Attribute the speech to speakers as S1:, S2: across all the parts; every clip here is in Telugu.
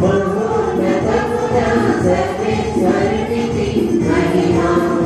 S1: Manohara Sarveshwara Niti Mahima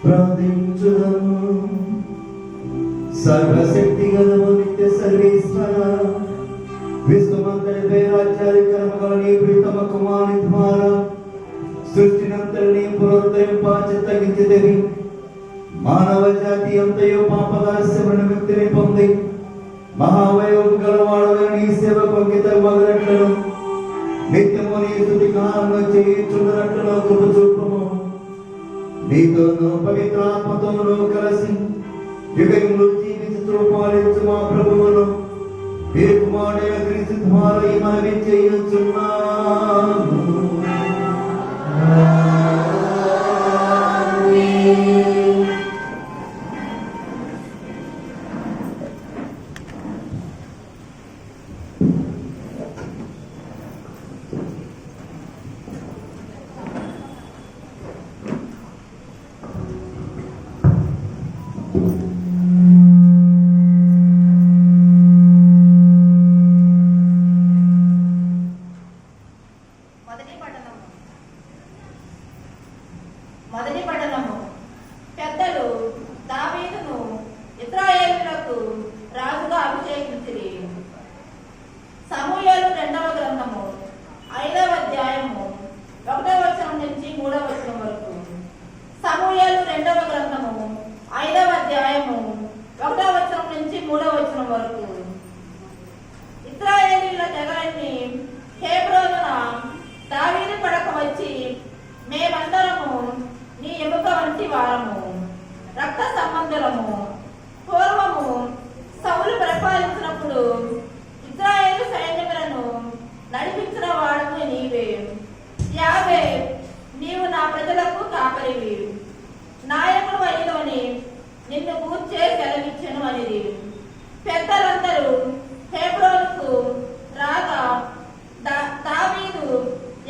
S1: ప్రార్థించుదాము. సర్వశక్తిగలము నిత్య సర్వేశ్వర, విశ్వమంతటిపై రాజ్యాధికారముగా నీ ప్రీతమ కుమారుని ద్వారా సృష్టినంతటినీ పునరుద్ధరింప మానవ జాతి అంతయో పాపదాస్యమైన వ్యక్తిని పొంది మహావయోగం గలవాడవైన నీ సేవకు అంకితమగినట్లను నిత్యము నీ స్తుతి గానము చేయుచున్నట్లును కృప చూపుము. నీతోనూ పవిత్రాత్మతోనూ కలిసి యుగములు జీవించుతూ పాలించు మా ప్రభువును మీ కుమారుడైన క్రీస్తు ద్వారా ఈ మనవి చేయుచున్నాము.
S2: మొదటి పట్టణము. పెద్దలు దావీదును ఇశ్రాయేలులకు రాజుగా అభిషేకించిరి. సమూయేలు 2వ గ్రంథము 5వ అధ్యాయము 1వ వచనం నుంచి 3వ వచనం వరకు. సమూయేలు 2వ గ్రంథము 5వ అధ్యాయము 1వ వచనం నుంచి 3వ వచనం వరకు. ఇశ్రాయేలీయుల తెగలన్నీ హెబ్రోనున దావీదు పడక వచ్చి, మేమందరము నీ ఎముక వంటి వారము, రక్త సంబంధులము. పూర్వము సౌలు పరిపాలించినప్పుడు ఇశ్రాయేలు సైన్యములను నడిపించిన వాడము నీవే. యావే, నీవు నా ప్రజలకు కాపరివి, నాయకుడు అయినవని నిన్ను గూర్చే సెలవిచ్చెను అనేది. పెద్దలందరూ హెబ్రోనుకు రాగా దావీదు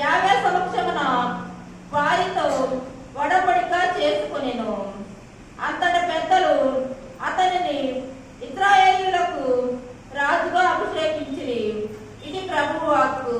S2: యావే సమక్షమున వారితో ఒడంబడిక చేసుకొనెను. అంతటి పెద్దలు అతనిని ఇశ్రాయేలీయులకు రాజుగా అభిషేకించిరి. ఇది ప్రభువు వాక్కు.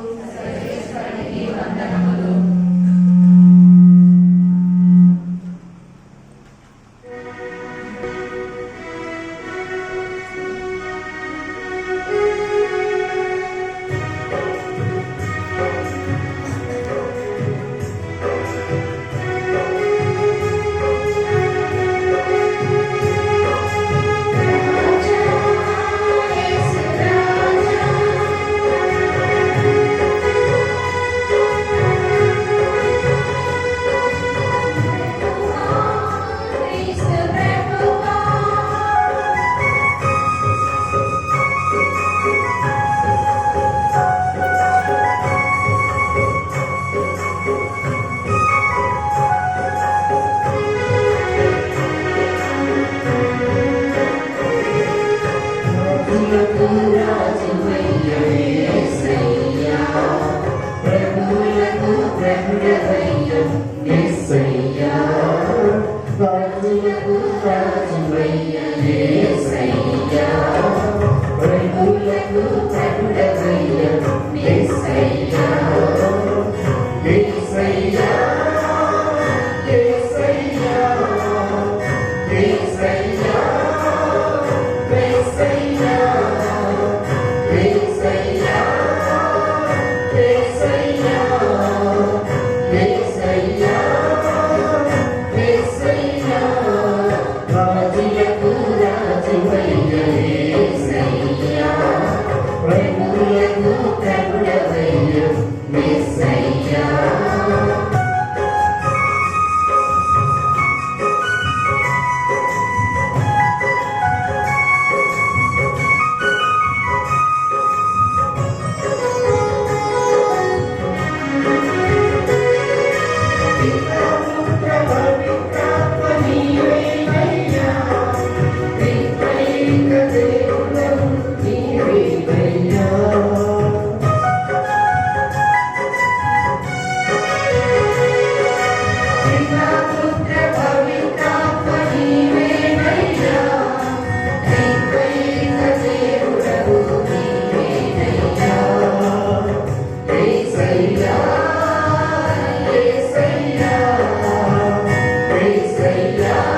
S3: Yeah.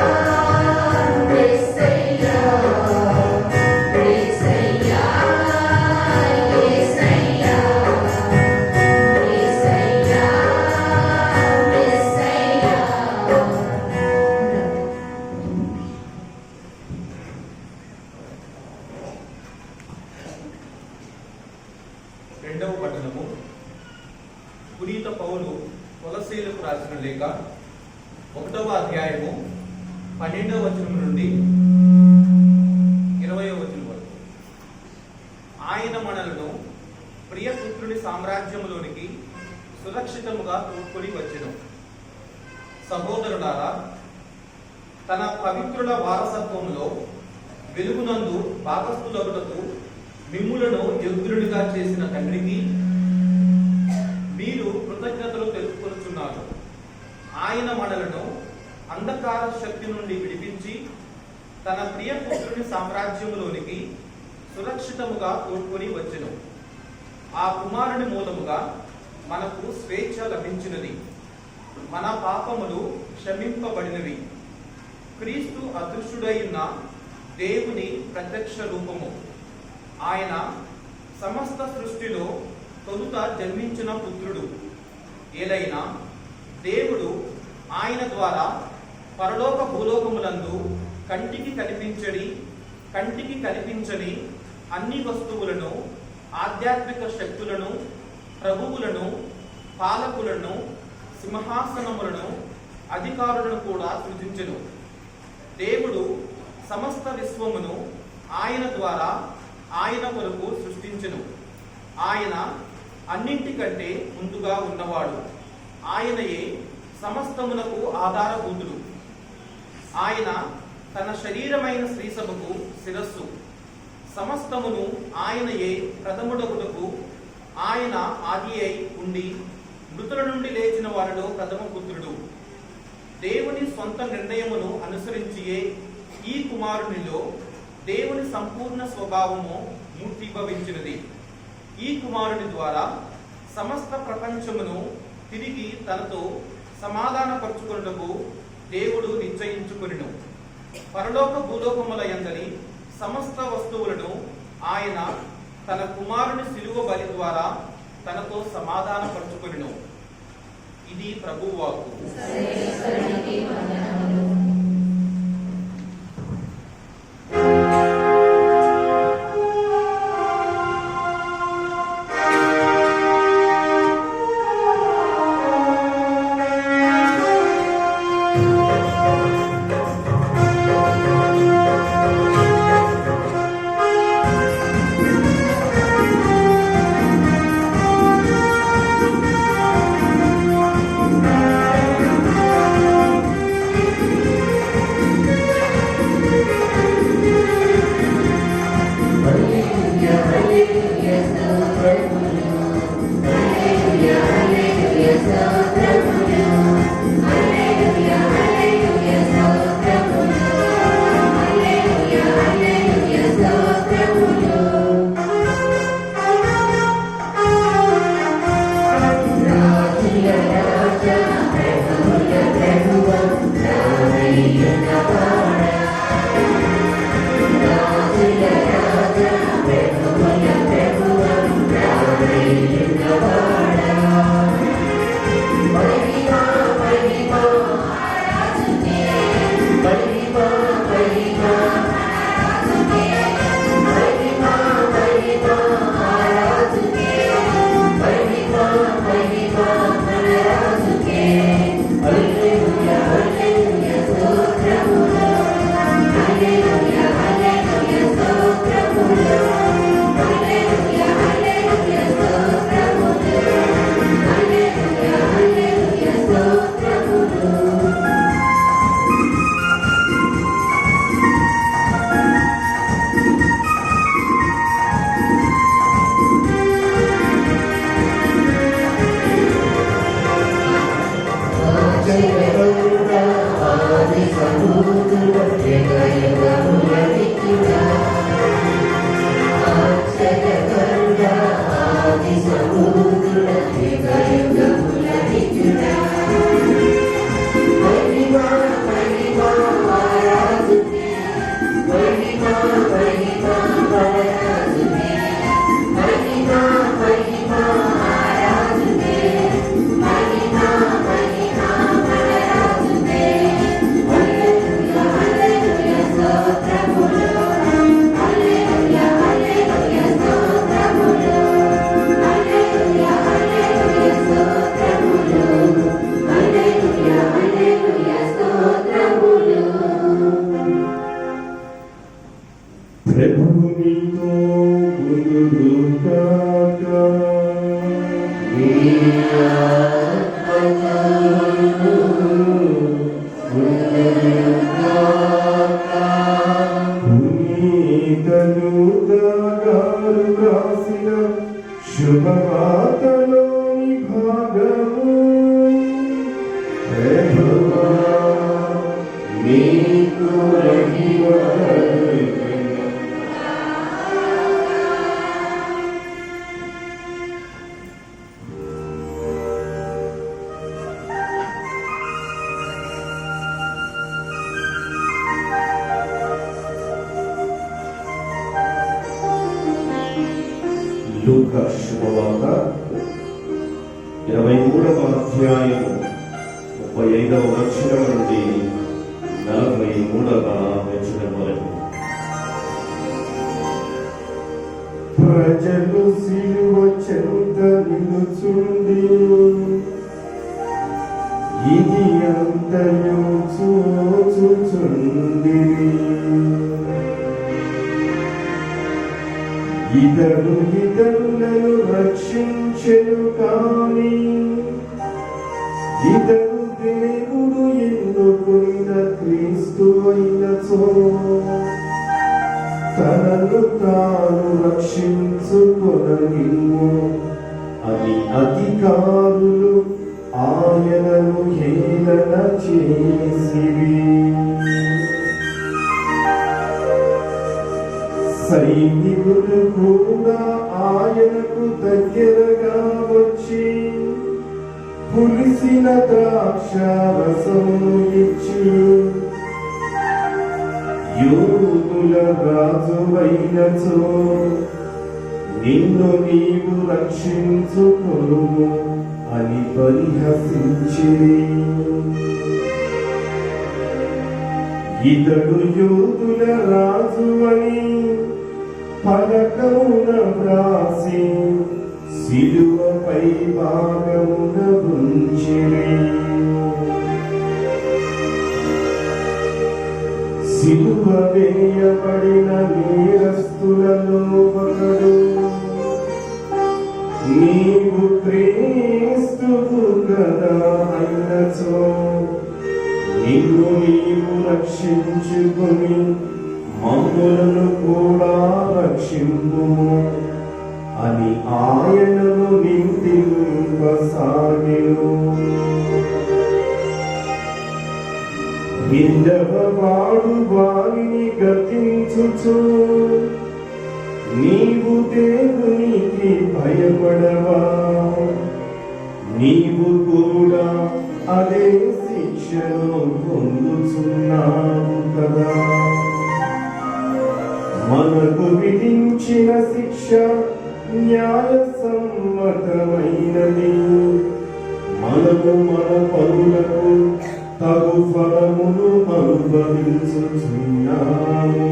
S3: 1వ అధ్యాయము 12వ వచనం నుండి 20వ వచనం వరకు. ఆయన మనలను ప్రియపుత్రుని సామ్రాజ్యములోనికి సురక్షితముగా తోడ్కొని వచ్చెను. సహోదరులారా, తన పవిత్రుల వారసత్వములో వెలుగునందు భాగస్థులగుటకు మిమ్ములను యోగ్యులుగా చేసిన తండ్రికి మీరు కృతజ్ఞతలు తెలుపుకొనుచున్నారు. ఆయన మనలను అంధకార శక్తి నుండి విడిపించి తన ప్రియపుత్రుని సామ్రాజ్యములోనికి సురక్షితముగా తోడ్కొని వచ్చెను. ఆ కుమారుని మూలముగా మనకు స్వేచ్ఛ లభించినది, మన పాపములు క్షమింపబడినవి. క్రీస్తు అదృశ్యుడైన దేవుని ప్రత్యక్ష రూపము. ఆయన సమస్త సృష్టిలో తొలుత జన్మించిన పుత్రుడు. ఏలైనా దేవుడు ఆయన ద్వారా పరలోక భూలోకములందు కంటికి కనిపించని అన్ని వస్తువులను, ఆధ్యాత్మిక శక్తులను, ప్రభువులను, పాలకులను, సింహాసనములను, అధికారులను కూడా సృజించెను. దేవుడు సమస్త విశ్వమును ఆయన ద్వారా ఆయన కొరకు సృష్టించెను. ఆయన అన్నింటికంటే ముందుగా ఉన్నవాడు. ఆయనయే సమస్తమునకు ఆధారభూతుడు. ఆయన తన శరీరమైన శ్రీసభకు శిరస్సు. సమస్తమును ఆయనయే ప్రథముడగుటకు ఆయన ఆది అయి ఉండి మృతుల నుండి లేచిన వారిలో ప్రథమ పుత్రుడు. దేవుని సొంత నిర్ణయమును అనుసరించియే ఈ కుమారునిలో దేవుని సంపూర్ణ స్వభావము మూర్తిభవించినది. ఈ కుమారుని ద్వారా సమస్త ప్రపంచమును తిరిగి తనతో సమాధానపరుచుకొనుటకు దేవుడు నిశ్చయించుకొనెను. పరలోక భూలోకముల యందలి సమస్త వస్తువులను ఆయన తన కుమారుని శిలువ బలి ద్వారా తనతో సమాధానపరుచుకొనెను. ఇది ప్రభువు వాక్కు.
S4: లూకా శుభవార్త 23వ అధ్యాయము 35వ వచనం నుండి 43వ వచనం వరకు.
S5: ప్రజలు సిలువ చెంత నిలుచుండి ఇది అంతయు చూచుచుండిరి. ఇతరులను రక్షించెను కాని ఇతడు దేవుడు ఎన్నుకున్న క్రీస్తు అయినచో తనను తాను రక్షించుకొననిమ్ము అని అధికారులు ఆయనను హేళన చేసిరి. సైనికులు కూడా ఆయనకు దగ్గరగా వచ్చి పులిసిన ద్రాక్షారసమును ఇచ్చి, యూదుల రాజువైనచో నిన్ను నీవు రక్షించుకొనుము అని పరిహసించిరి. ఇతడు యూదుల రాజు అని పలకమున వ్రాసి సిలువపై భాగమున ఉంచిరి. సిలువ వేయబడిన నేరస్తులలో ఒకడు, నీవు క్రీస్తువు కదా అయినచో నిన్ను నీవు రక్షించుకొని మమ్ములను కూడా రక్షింపు అని ఆయనను నిందింపసాగెను. నిందవాడు వారిని గతించుచు, నీవు దేవునికి భయపడవా, నీవు కూడా అదే శిక్షను పొందుచున్నావు కదా. మనకు విధించిన శిక్ష న్యాయసమ్మతమైనది, మనము మన పనులకు తగు ఫలమును అనుభవించుచున్నాము.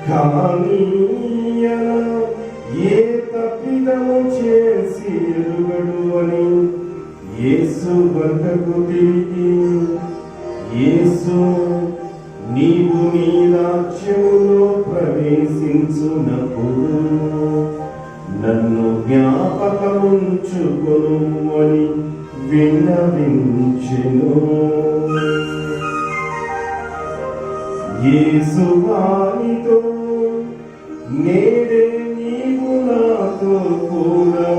S5: కానీ ఏ తప్పిదము చేసి ఎరుగడు అని యేసు వద్దకు తిరిగి, యేసు నీవు నీ రాజ్యములో ప్రవేశించునప్పుడు నన్ను జ్ఞాపకముంచుకొను అని విన్నవించెను. యేసు వానితో, నేడే నీవు నాతో కూడా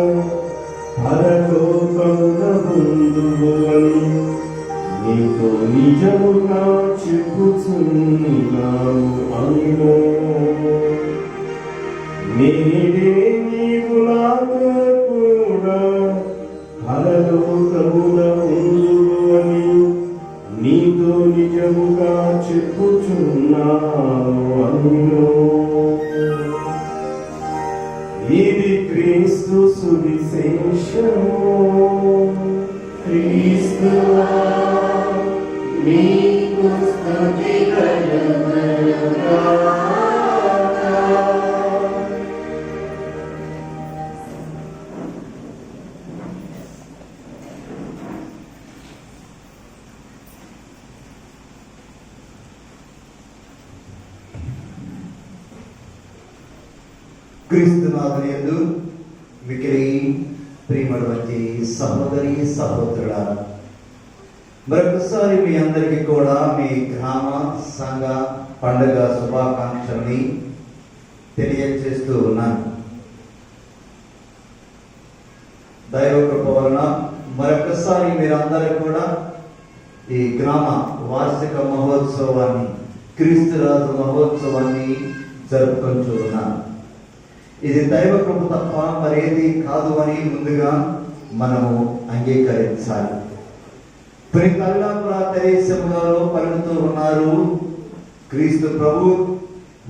S5: పరలోకమున ఉందువు అని నీతో నిజముగా చెప్పుచున్నాను అనిలో. నేడే నీవు నాతో కూడా పరలోకమున ఉందువు అని నీతో నిజముగా చెప్పుచున్నాను అనిలో. ఇది క్రీస్తు సువిశేషము. క్రీస్తువా నీకు స్తుతి కలుగునుగాక.
S1: క్రీస్తునాథుని యందు మిక్కిలి ప్రియమైనటువంటి సహోదరి సహోదరుడా, మరొకసారి మీ అందరికీ కూడా మీ గ్రామ సంఘ పండుగ శుభాకాంక్షల్ని తెలియజేస్తూ ఉన్నాను. దైవ కృప వలన మరొకసారి మీరందరూ కూడా ఈ గ్రామ వార్షిక మహోత్సవాన్ని, క్రీస్తురాజు మహోత్సవాన్ని జరుపుకుంటూ ఉన్నారు. ఇది దైవ కృప తప్ప మరేది కాదు అని ముందుగా మనము అంగీకరించాలి. తెరేసమ్మ గారు పలుకుతూ ఉన్నారు, క్రీస్తు ప్రభు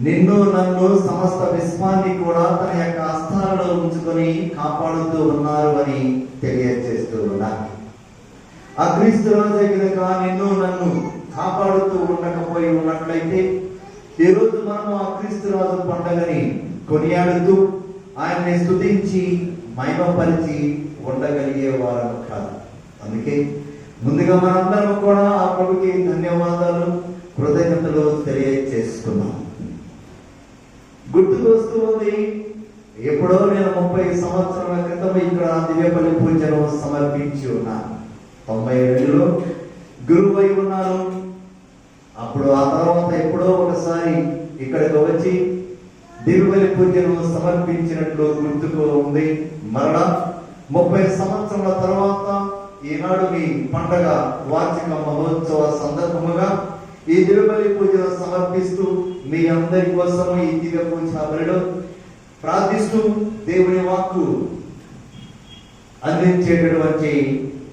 S1: నిన్ను నన్ను సమస్త విశ్వాన్ని కూడా తన యొక్క హస్తాలలో ఉంచుకొని కాపాడుతూ ఉన్నారు అని తెలియజేస్తూ ఉన్నారు. ఆ క్రీస్తు రాజు కనుక నిన్ను నన్ను కాపాడుతూ ఉండకపోయి ఉన్నట్లయితే ఈరోజు మనం ఆ క్రీస్తు రాజు పండుగని కొనియాడుతూ ఆయన్ని స్తుతించి మహిమపరిచి ఉండగలిగే వారు కాదు. అందుకే ముందుగా మనందరం కూడా ఆ ప్రభుకి ధన్యవాదాలు, కృతజ్ఞతలు తెలియజేసుకున్నాం. గుర్తుకు వస్తూ ఉంది, ఎప్పుడో నేను 30 సంవత్సరాల క్రితం ఇక్కడ దివ్యబలి పూజను సమర్పించి ఉన్నాను. 92లో గురువై ఉన్నాను. అప్పుడు ఆ తర్వాత ఎప్పుడో ఒకసారి ఇక్కడికి వచ్చి దివ్యబలి పూజను సమర్పించినట్లు గుర్తుకు ఉంది. మరలా 30 సంవత్సరాల తర్వాత ఈనాడు మీ పండగ వార్షిక మహోత్సవ సందర్భముగా ఈ దివ్యబలి పూజను సమర్పిస్తూ మీ అందరి కోసం ఈ దివ్య పూజ బలిలో ప్రార్థిస్తూ దేవుని వాక్కు అందించేటటువంటి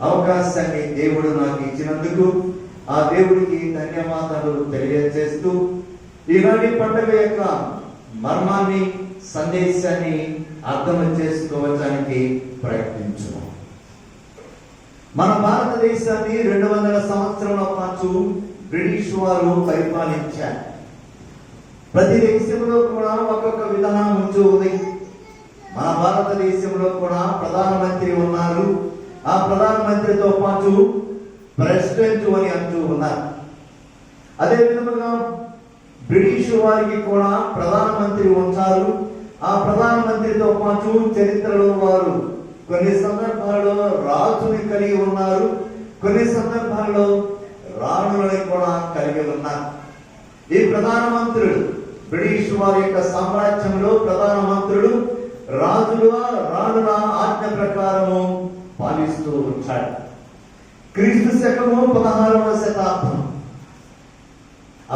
S1: అవకాశాన్ని దేవుడు నాకు ఇచ్చినందుకు ఆ దేవుడికి ధన్యవాదాలు తెలియజేస్తూ ఈనాటి పండుగ యొక్క మర్మాన్ని, సందేశాన్ని అర్థం చేసుకోవడానికి ప్రయత్నించున్నాం. మన భారతదేశాన్ని 200 సంవత్సరాల పాటు బ్రిటిష్ వారు పరిపాలించారు. ప్రతి దేశంలో కూడా ఒక్కొక్క విధానం ఉంటూ ఉంది. మన భారతదేశంలో కూడా ప్రధానమంత్రి ఉన్నారు. ఆ ప్రధానమంత్రితో పాటు ప్రెసిడెంట్ అని అంటూ ఉన్నారు. అదే విధముగా బ్రిటిష్ వారికి కూడా ప్రధానమంత్రి ఉంటారు. ఆ ప్రధానమంత్రితో పాటు చరిత్రలో వారు కొన్ని సందర్భాల్లో రాజుని కలిగి ఉన్నారు, కొన్ని సందర్భాల్లో రాణులని కూడా కలిగి ఉన్నారు. ఈ ప్రధానమంత్రులు బ్రిటిష్ వారి యొక్క సామ్రాజ్యంలో ప్రధానమంత్రులు రాజుల రాణుల ఆజ్ఞ ప్రకారము పాలిస్తూ ఉంటాడు. క్రీస్తు శకము 16వ శతాబ్దం.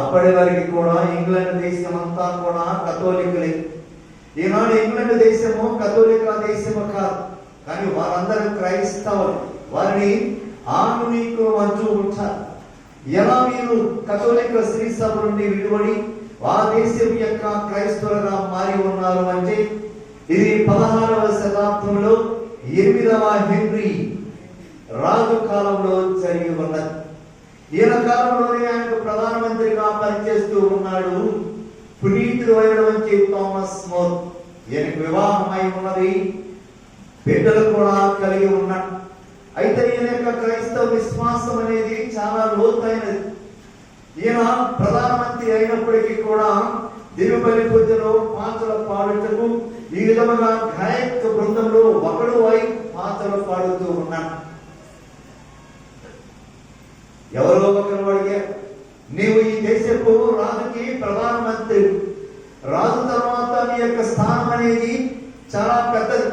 S1: అప్పటి వరకు కూడా ఇంగ్లాండ్ దేశం అంతా కూడా కథోలికులే. ఈనాడు ఇంగ్లాండ్ దేశము కథోలిక దేశము కాదు, కానీ వారందరూ క్రైస్తవులు. వారిని ఆధునికులు అంటూ ఉంటారు. ఎలా మీరు కథోలిక శ్రీ సభ నుండి విడివడి ఆ దేశం యొక్క క్రైస్తవులుగా మారి ఉన్నారు అంటే ఇది 16వ శతాబ్దంలో 8వ హెన్రీ రాజు కాలంలో జరిగి ఉన్నది. ఈయన కాలంలోనే ఆయనకు ప్రధానమంత్రిగా పనిచేస్తూ ఉన్నాడు పునీతుడు అయినటువంటి థామస్ మోర్. ఈయనకు వివాహమై ఉన్నది, బిడ్డలు కూడా కలిగి ఉన్నాడు. అయితే ఈయన యొక్క క్రైస్తవ విశ్వాసం అనేది చాలా లోతైనది. ఈయన ప్రధానమంత్రి అయినప్పటికీ కూడా దివ్యబలి పూజలో పాటలు పాడుటకు ఈ విధముగా గాయక బృందంలో ఒకడు అయి పాటలు పాడుతూ ఉన్నాడు. ఎవరో ఒకరు అడిగారు, నీవు ఈ దేశపు రాజుకి ప్రధానమంత్రి, రాజు తర్వాత నీ యొక్క స్థానం అనేది చాలా పెద్దది.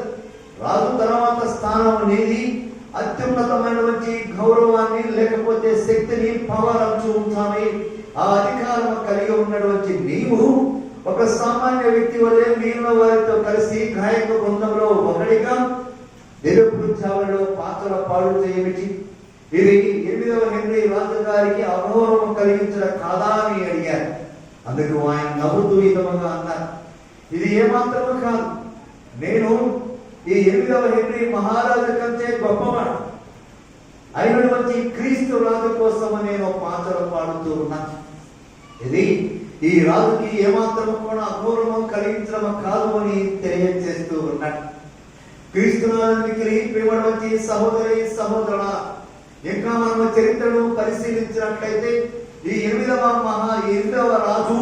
S1: రాజు తర్వాత స్థానం అనేది అత్యున్నతమైనటువంటి గౌరవాన్ని లేకపోతే శక్తిని, పవర్ అంటూ ఉంటామే, ఆ అధికారం కలిగి ఉన్నటువంటి నీవు ఒక సామాన్య వ్యక్తి వలె మిగిలిన వారితో కలిసి గాయక బృందంలో ఒకటిగా దివ్యపూజలో పాటలు పాడుతూ ఏమిటి? ఇది 8వ హెన్రీ రాజు గారికి అగౌరవం కలిగించడం కాదా అని అడిగారు. అందుకు ఆయన నవ్వుతూ ఈ విధంగా అన్నారు, ఇది ఏమాత్రము కాదు, నేను ఈ 8వ హెన్రీ మహారాజు కంటే గొప్పవాడు అయినటువంటి క్రీస్తు రాజు కోసం నేను పాటలు పాడుతూ ఉన్నాను. ఇది ఈ రాజుకి ఏమాత్రం కూడా అగౌరవం కలిగించడం కాదు అని తెలియజేస్తూ ఉన్నాడు. క్రీస్తునాథునికి ప్రియమైనటువంటి సహోదరి సహోదరుల, ఇంకా మనం చరిత్రను పరిశీలించినట్లయితే ఈ 8వ రాజు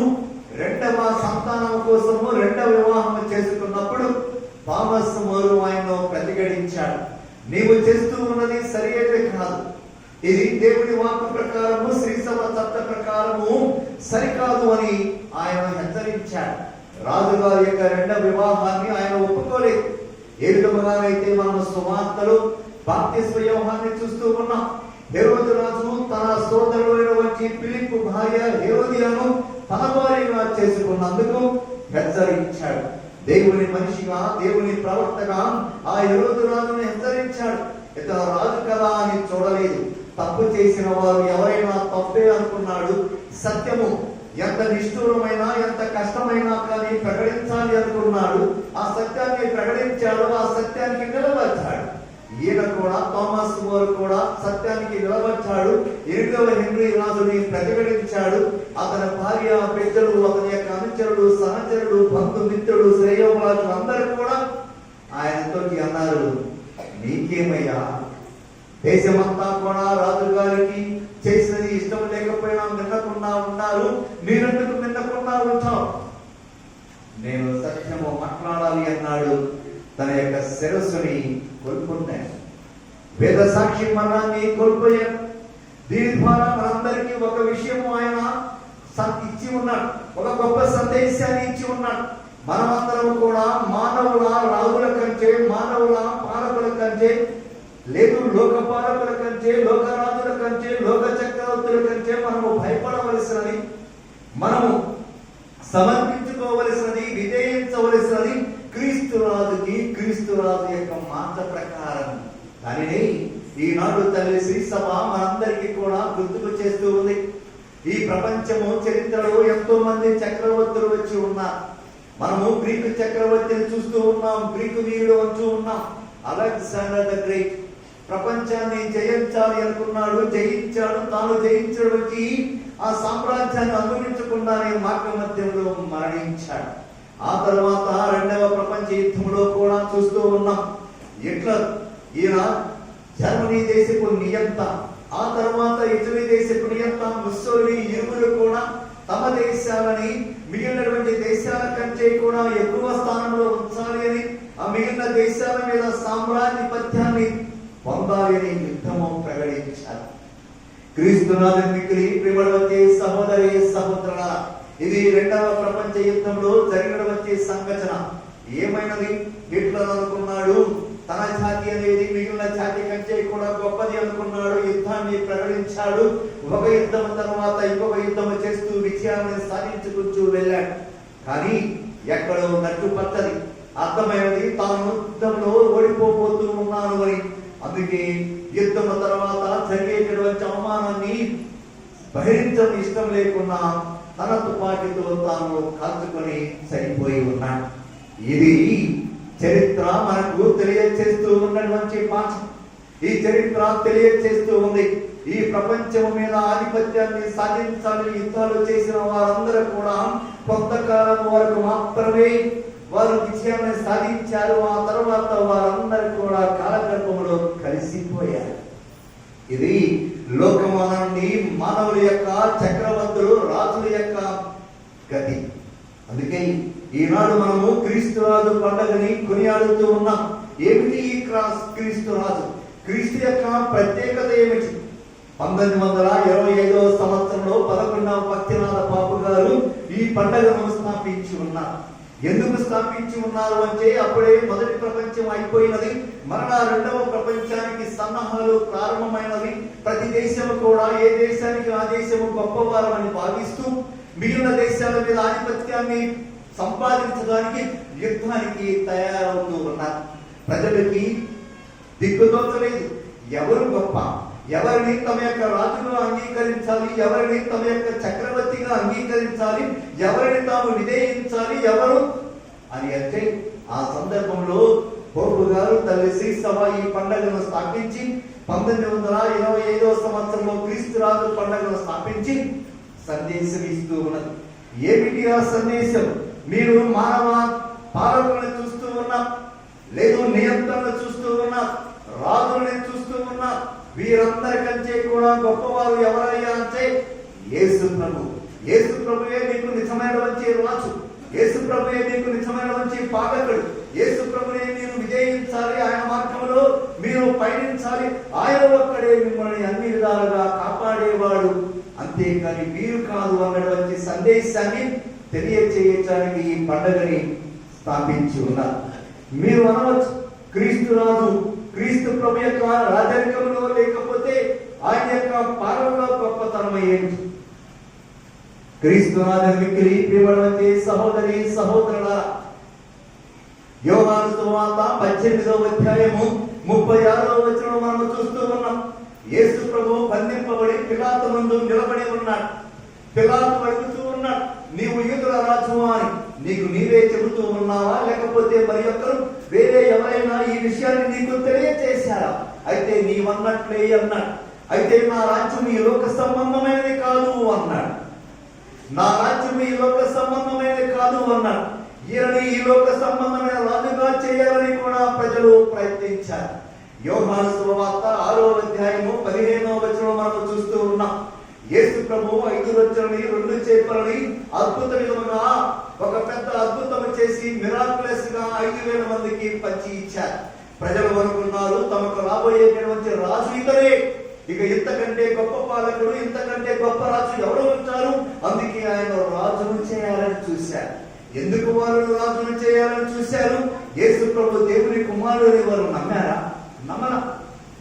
S1: 2వ సంతానం కోసము 2వ వివాహం చేసుకున్నప్పుడు థామస్ మోరు ఆయన్ను ప్రతిఘటించాడు. నీవు చేస్తూ ఉన్నది సరియైనది కాదు, ఇది దేవుని వాక్కు ప్రకారము శ్రీసభ చట్ట ప్రకారము సరికాదు అని ఆయన హెచ్చరించాడు. రాజుగారి యొక్క 2వ వివాహాన్ని ఆయన ఒప్పుకోలేదు. ఏ విధముగానైతే మనం సువార్తలు బాప్తిస్మ యోహాన్ని చూస్తూ ఉన్నాం. హెరోదు రాజు తన సోదరుడైన వచ్చి ఫిలిప్పు భార్య హెరోదియాను తన భార్యగా చేసుకున్నందుకు హెచ్చరించాడు. దేవుని మనిషిగా, దేవుని ప్రవక్తగా ఆ హెరోదు రాజును హెచ్చరించాడు. ఇతను రాజు కదా అని చూడలేదు. తప్పు చేసిన వారు ఎవరైనా తప్పే అనుకున్నాడు. సత్యము ఎంత నిష్ఠూరమైన, ఎంత కష్టమైనా కానీ ప్రకటించాలి అనుకున్నాడు. ఆ సత్యాన్ని ప్రకటించాడు, ఆ సత్యానికి నిలబడ్డాడు. ఈయన కూడా, థామస్ మోర్ కూడా సత్యానికి నిలబడ్డాడు. 8వ హెన్రీ రాజుని ప్రతిఘటించాడు. అతని భార్య, బిడ్డలు, అతని యొక్క అనుచరుడు, సహచరుడు, బంధుమిత్రుడు, శ్రేయోభిలాషులు అందరూ కూడా ఆయనతో అన్నారు, నీకేమయ్యా, దేశమంతా కూడా రాజుగారికి చేసినది ఇష్టం లేకపోయినా వినకుండా ఉన్నారు, మీరెందుకు వినకుండా ఉంటావు? నేను సత్యము మాట్లాడాలి అన్నాడు. తన యొక్క శిరస్సుని కోల్పోయాడు. వేద సాక్షి మరణాన్ని కోల్పోయాడు. దీని ద్వారా మనందరికీ ఒక విషయము ఆయన ఇచ్చి ఉన్నాడు, ఒక గొప్ప సందేశాన్ని ఇచ్చి ఉన్నాడు. మనమందరం కూడా మానవుల రాజుల కంటే, మానవుల పాలకుల కంటే, లేదు లోక పాలకుల కంటే, లోకరాజుల కంటే, లోక చక్రవర్తుల కంటే మనము భయపడవలసినది, మనము సమర్పించుకోవలసినది, విధేయించవలసినది క్రీస్తు రాజుకి, క్రీస్తు రాజు యొక్క మాట ప్రకారం. దానిని ఈనాడు తల్లి శ్రీ సభ మనందరికీ కూడా గుర్తుకు చేస్తూ ఉంది. ఈ ప్రపంచము చరిత్రలో ఎంతో మంది చక్రవర్తులు వచ్చి ఉన్నారు. మనము గ్రీకు చక్రవర్తిని చూస్తూ ఉన్నాం, గ్రీకు వీరుడు వచ్చి ఉన్నాం. అలెగ్జాండర్ ద గ్రేట్ ప్రపంచాన్ని జయించాలి అనుకున్నాడు, జయించాడు. తాను జయించడం వచ్చి ఆ సామ్రాజ్యాన్ని అనుభవించకుండానే మార్గ మధ్యంలో మరణించాడు. ఆ తర్వాత 2వ ప్రపంచ యుద్ధంలో కూడా చూస్తూ ఉన్నాం. ఇట్లా ఈయన జర్మనీ దేశపు నియంత, ఆ తర్వాత ఇటలీ దేశపు నియంత ముస్సోలిని, ఇరువురు కూడా తమ దేశాలని మిగిలినటువంటి దేశాల కంటే కూడా ఎక్కువ స్థానంలో ఉంచాలి అని, ఆ మిగిలిన దేశాల మీద సామ్రాజ్యపత్యాన్ని పొందాలి అని యుద్ధము ప్రకటించారు. క్రీస్తునాథుని మిక్కిలి ప్రియమైనటువంటి సహోదరి సహోదరులారా, ఇది 2వ ప్రపంచ యుద్ధంలో జరిగినటువంటి సంఘటన. ఏమైనది? హిట్లర్ అనుకున్నాడు తన జాతి అనేది మిగిలిన జాతి కంటే కూడా గొప్పది అనుకున్నాడు. యుద్ధాన్ని ప్రకటించాడు. ఒక యుద్ధం తర్వాత ఇంకొక యుద్ధం చేస్తూ విజయాన్ని సాధించుకుంటూ వెళ్ళాడు. కానీ ఎక్కడో నట్టు పట్టది, అర్థమైనది తాను యుద్ధంలో ఓడిపోతూ ఉన్నాను అని. అందుకే యుద్ధం తర్వాత జరిగేటటువంటి అవమానాన్ని భరించడం ఇష్టం లేకున్నా తన తుపాకీతో తాను కాల్చుకొని చనిపోయి ఉన్నాడు. ఇది చరిత్ర మనకు తెలియచేస్తూ ఉన్నటువంటి పాఠం. ఈ చరిత్ర తెలియచేస్తూ ఉంది, ఈ ప్రపంచం మీద ఆధిపత్యాన్ని సాధించాలని యుద్ధాలు చేసిన వారందరూ కూడా కొంతకాలం వరకు మాత్రమే వారు విజయాన్ని సాధించారు. ఆ తర్వాత వారందరూ కూడా కాలగర్భంలో కలిసిపోయారు. ఇది లోకమానాన్ని, మానవుల యొక్క చక్రవర్తులు, రాజుల యొక్క గతి. అందుకే ఈనాడు మనము క్రీస్తు రాజు పండుగని కొనియాడుతూ ఉన్నాం. ఏమిటి ఈ క్రీస్తు రాజు? క్రీస్తు యొక్క ప్రత్యేకత ఏమిటి? 1925వ సంవత్సరంలో 11వ భక్తినాథ బాబు గారు ఈ పండుగను స్థాపించి ఉన్నారు. ఎందుకు స్థాపించి ఉన్నారు అంటే అప్పుడే మొదటి ప్రపంచం అయిపోయినది, మరలా 2వ ప్రపంచానికి సన్నాహాలు ప్రారంభమైనవి. ప్రతి దేశము కూడా ఏ దేశానికి ఆ దేశము గొప్పవారమని భావిస్తూ మిగిలిన దేశాల మీద ఆధిపత్యాన్ని సంపాదించడానికి యుద్ధానికి తయారవుతూ ఉన్నారు. ప్రజలకి దిక్కుతోచలేదు, ఎవరు గొప్ప, ఎవరిని తమ యొక్క రాజుగా అంగీకరించాలి, ఎవరిని తమ యొక్క చక్రవర్తిగా అంగీకరించాలి, ఎవరిని తాము విధేయించాలి, ఎవరు అని అంటే ఆ సందర్భంలో పోపు గారు తల్లి శ్రీ సభ ఈ పండుగను స్థాపించి 1925వ సంవత్సరంలో క్రీస్తు రాజు పండుగను స్థాపించి సందేశం ఇస్తూ ఉన్నది. ఏమిటి ఆ సందేశం? మీరు మానవ పాలకులను చూస్తూ ఉన్నా, లేదు నియంత్రణను చూస్తూ ఉన్నా, రాజులను చూస్తూ ఉన్నా, వీరందరికంటే కూడా గొప్పవారు ఎవరయ్యా అంటే యేసు ప్రభు. యేసు ప్రభుయే నీకు నిజమైనటువంటి రాజు, యేసు ప్రభుయే నీకు నిజమైనటువంటి పాలకుడు, యేసు ప్రభునే మీరు విజయించాలి, ఆయన మార్గంలో మీరు పయనించాలి, ఆయన ఒక్కడే మిమ్మల్ని అన్ని విధాలుగా కాపాడేవాడు, అంతేకాని మీరు కాదు అన్నటువంటి సందేశాన్ని తెలియచేయడానికి ఈ పండుగని స్థాపించి ఉన్నారు. మీరు అనవచ్చు క్రీస్తు రాజు క్రీస్తు ప్రభు యొక్క రాజరికంలో లేకపోతే ఆయన యొక్క పాలనలో గొప్పతనం ఏంటి? క్రీస్తునాథుని మిక్కిలి ప్రియమైనటువంటి సహోదరి సహోదరులారా, యోహాను సువార్త 18వ అధ్యాయము 36వ వచనం మనం చూస్తూ ఉన్నాం. యేసు ప్రభు బంధింపబడి పిలాతు ముందు నిలబడి ఉన్నాడు. పిలాతు అడుగుతూ ఉన్నాడు, నీవు యూదుల రాజు అని నీకు నీవే చెబుతూ ఉన్నావా, లేకపోతే మరి ఒక్కరు వేరే ఎవరైనా ఈ విషయాన్ని నీకు తెలియజేశారా? అయితే నీవన్నట్లే అన్నాడు. అయితే నా రాజ్యం ఈ లోక సంబంధమైనది కాదు అన్నాడు. నా రాజ్యం ఈ లోక సంబంధమైనది కాదు అన్నాడు. ఈయనని ఈ లోక సంబంధమైన రాజుగా చేయాలని కూడా ప్రజలు ప్రయత్నించారు. యోహాను సువార్త 6వ అధ్యాయము 15వ వచనం మనం చూస్తూ ఉన్నాం. యేసు ప్రభు 5 రొట్టెలని 2 చేపలని అద్భుత విధముగా ఒక పెద్ద అద్భుతం చేసి మిరాక్యులస్ గా 5,000 మందికి పంచి ఇచ్చారు. ప్రజలు అనుకున్నారు తమకు రాబోయేటువంటి రాజు ఇతరే, ఇక ఇంతకంటే గొప్ప పాలకుడు, ఇంతకంటే గొప్ప రాజు ఎవరు ఉంటారు? అందుకే ఆయన రాజును చేయాలని చూశారు. ఎందుకు వారు రాజును చేయాలని చూశారు? యేసు ప్రభు దేవుని కుమారుని వారు నమ్మారా? నమ్మలా.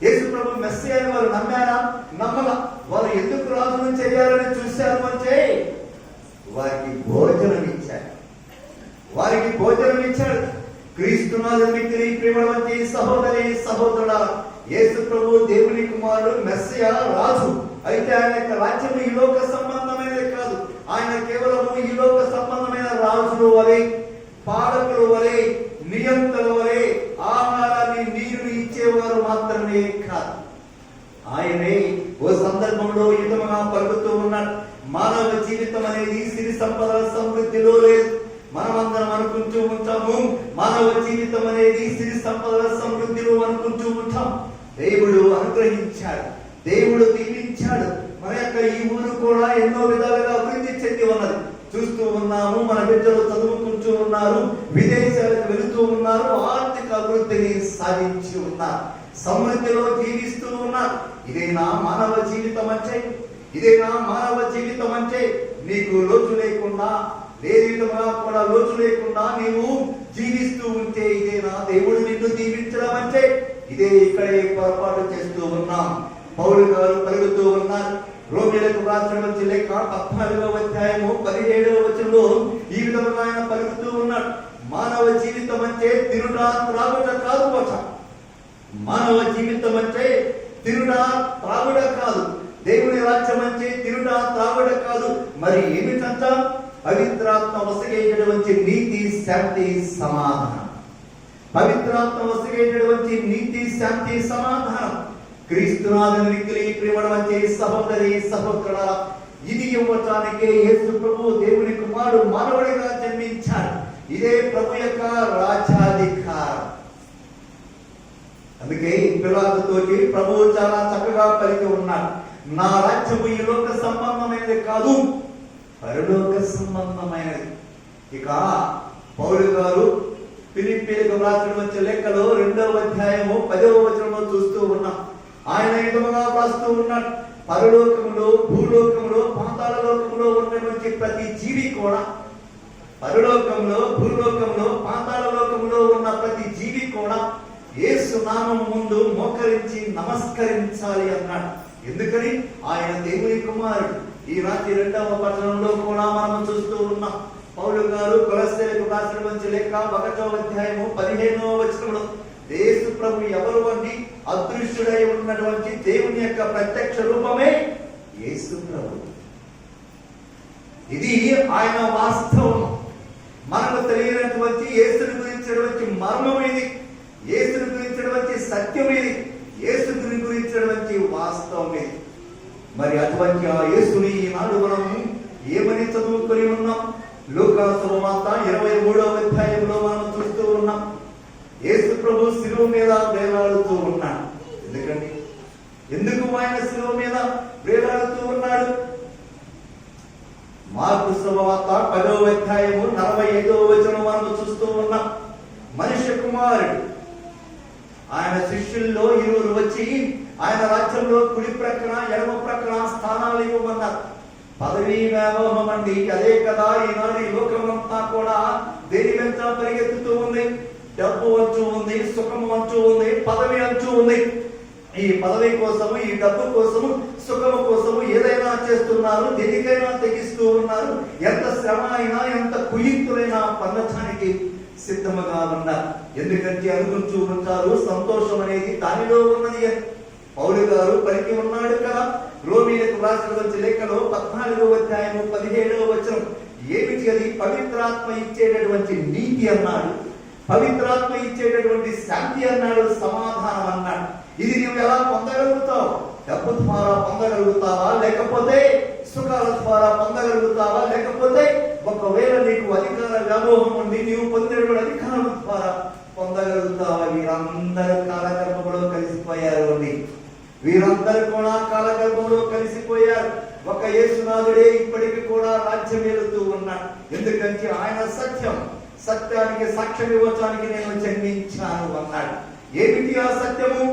S1: యేసు ప్రభు మెస్సియా అని వారు నమ్మారా? నమ్మలా. వారు ఎందుకు రాజును చేయాలని చూశారు అంటే వారికి భోజనం ఇచ్చారు. వారికి భోజనం ఇచ్చాడు. క్రీస్తునాథుని మిక్కిలి ప్రియమైనటువంటి సహోదరి సహోదరుడా, యేసు ప్రభు దేవుని కుమారుడు, మెస్సియా, రాజు. అయితే ఆయన యొక్క రాజ్యం ఈ లోక సంబంధమైనది కాదు. ఆయన కేవలము ఈ లోక సంబంధమైన రాజుల వలె, పాలకుల వలె, నియంత్రణ వలె ఆహారాన్ని నీరుని ఇచ్చేవారు మాత్రమే కాదు. ఆయనే ఓ సందర్భంలో ఈ విధముగా పలుకుతూ ఉన్నాడు, మానవ జీవితం అనేది సిరి సంపదల సమృద్ధిలో లేదు. మనమందరం అనుకుంటూ ఉంటాము మానవ జీవితం అనేది సిరి సంపదల సమృద్ధిలో అనుకుంటూ ఉంటాం. దేవుడు అనుగ్రహించాడు, దేవుడు దీవించాడు. మన యొక్క ఈ ఊరు కూడా ఎన్నో విధాలుగా అభివృద్ధి చెంది ఉన్నది. చూస్తూ ఉన్నాము, మన బిడ్డలు చదువుకుంటూ ఉన్నారు, విదేశాలకు వెళుతూ ఉన్నారు, ఆర్థిక అభివృద్ధిని సాధించి ఉన్నారు, సమృద్ధిలో జీవిస్తూ ఉన్నారు. ఇదేనా మానవ జీవితం అంటే? ఇదేనా మానవ జీవితం అంటే? నీకు లోటు లేకుండా, లేని విధంగా కూడా లోటు లేకుండా నీవు జీవిస్తూ ఉంటే ఇదేనా దేవుడు నిన్ను దీవించడం అంటే? ఇదే ఇక్కడే పొరపాటు చేస్తూ ఉన్నాం. పౌలు గారు పలుకుతూ ఉన్నారు. రోమిలకు రాసినటువంటి లేఖ 14వ అధ్యాయము 17వ వచనంలో ఈ విధంగా ఆయన పలుకుతూ ఉన్నాడు, మానవ జీవితం అంటే తినుట త్రాగుట కాదు అట. మానవ జీవితం అంటే తినుట త్రాగుట కాదు. దేవుని రాజ్యం అంటే తినుట త్రాగుట కాదు. మరి ఏమిటంట? పవిత్రాత్మ వసగేటటువంటి నీతి, శాంతి, సమాధానం. పవిత్రాత్మ వసగేటటువంటి నీతి, శాంతి, సమాధానం. క్రీస్తునాథుని మిక్కిలి ప్రియమైనటువంటి సహోదరి సహోదరుడా, ఇది ఇవ్వటానికే యేసు ప్రభు దేవుని కుమారుడు మానవుడిగా జన్మించాడు. ఇదే ప్రభు యొక్క రాజ్యాధికారం. అందుకే పిలాతుతోటి ప్రభువు చాలా చక్కగా పలికి ఉన్నాడు, నా రాజ్యము ఈ లోక సంబంధమైనది కాదు, పరలోక సంబంధమైనది. ఇక పౌలు గారు ఫిలిప్పీలకు రాసినటువంటి లేఖలో 2వ అధ్యాయము 10వ వచనంలో చూస్తూ ఉన్నాం. ఆయన విధముగా రాస్తూ ఉన్నాడు, పరలోకములో, భూలోకములో, పాతాళ లోకములో ఉన్నటువంటి ప్రతి జీవి కూడా, పరలోకంలో, భూలోకంలో, పాతాళ లోకములో ఉన్న ప్రతి జీవి కూడా యేసు నామం ముందు మోకరించి నమస్కరించాలి అన్నాడు. ఎందుకని? ఆయన దేవుని కుమారుడు. ఈ రాత్రి 2వ పట్టణంలో కూడా మనం చూస్తూ ఉన్నాం. పౌలు గారు కొలస్సీలకు రాసినటువంటి లేఖ 1వ అధ్యాయము 15వ వచనంలో యేసు ప్రభు ఎవరు అంటే అదృశ్యుడై ఉన్నటువంటి దేవుని యొక్క ప్రత్యక్ష రూపమే యేసు ప్రభు. ఇది ఆయన వాస్తవం. మనకు తెలియనటువంటి యేసుని గురించినటువంటి మర్మం ఇది, యేసుని గురించినటువంటి సత్యం ఇది, యేసుని గురించినటువంటి వాస్తవం ఇది. మరి అటువంటి ఆ యేసుని ఈనాడు మనం ఏమని చదువుకొని ఉన్నాం? లూకా సువార్త 23వ అధ్యాయంలో మనం చూస్తూ ఉన్నాం. యేసు ప్రభు శిలువ మీద వేలాడుతూ ఉన్నాడు. ఎందుకు ఆయన శిలువ మీద వేలాడుతూ ఉన్నాడు? మార్కు సువార్త 10వ అధ్యాయము 45వ వచనం మనం చూస్తూ ఉన్నాం. మనుష్య కుమారుడు ఆయన శిష్యుల్లో 2 వచ్చి ఆయన రాజ్యంలో కుడి ప్రక్కన ఎడమ ప్రక్కన స్థానాలు ఇవ్వమన్నారు. పదవీ వ్యామోహం అండి. అదే కదా ఈనాడు ఈ లోకమంతా కూడా దేని వెంట పరిగెత్తుతూ ఉంది. డబ్బు అంచు ఉంది, సుఖము అంచు ఉంది, పదవి అంచు ఉంది. ఈ పదవి కోసము, ఈ డబ్బు కోసము, సుఖము కోసము ఏదైనా చేస్తున్నారు, దేనికైనా తెగిస్తూ ఉన్నారు. ఎంత శ్రమ అయినా, ఎంత కుయుక్తులైనా పొందటానికి సిద్ధముగా ఉన్నారు. ఎందుకంటే అనుకుంటూ ఉంటారు సంతోషం అనేది దానిలో ఉన్నది అని. పౌలు గారు పలికి ఉన్నాడు కదా రోమీయులకు రాసినటువంటి లేఖలో 14వ అధ్యాయము 17వ వచనం. ఏమిటి అది? పవిత్రాత్మ ఇచ్చేటటువంటి నీతి అన్నాడు, పవిత్రాత్మ ఇచ్చేటటువంటి శాంతి అన్నాడు, సమాధానం అన్నాడు. ఇది నువ్వు ఎలా పొందగలుగుతావు? డబ్బు ద్వారా పొందగలుగుతావా, లేకపోతే సుఖాల ద్వారా పొందగలుగుతావా, లేకపోతే ఒకవేళ నీకు అధికార వ్యామోహం ఉండి నీవు పొందిన అధికారం ద్వారా పొందగలుగుతావా? వీరందరూ కాలగర్భంలో కలిసిపోయారు అండి. వీరందరూ కూడా కాలగర్భంలో కలిసిపోయారు. ఒక యేసునాథుడే ఇప్పటికి కూడా రాజ్యం వెళుతూ ఉన్నాడు. ఎందుకంటే ఆయన సత్యం, సత్యానికి సాక్ష్యం ఇవ్వటానికి నేను జన్మించాను అన్నాడు. ఏమిటి ఆ సత్యము?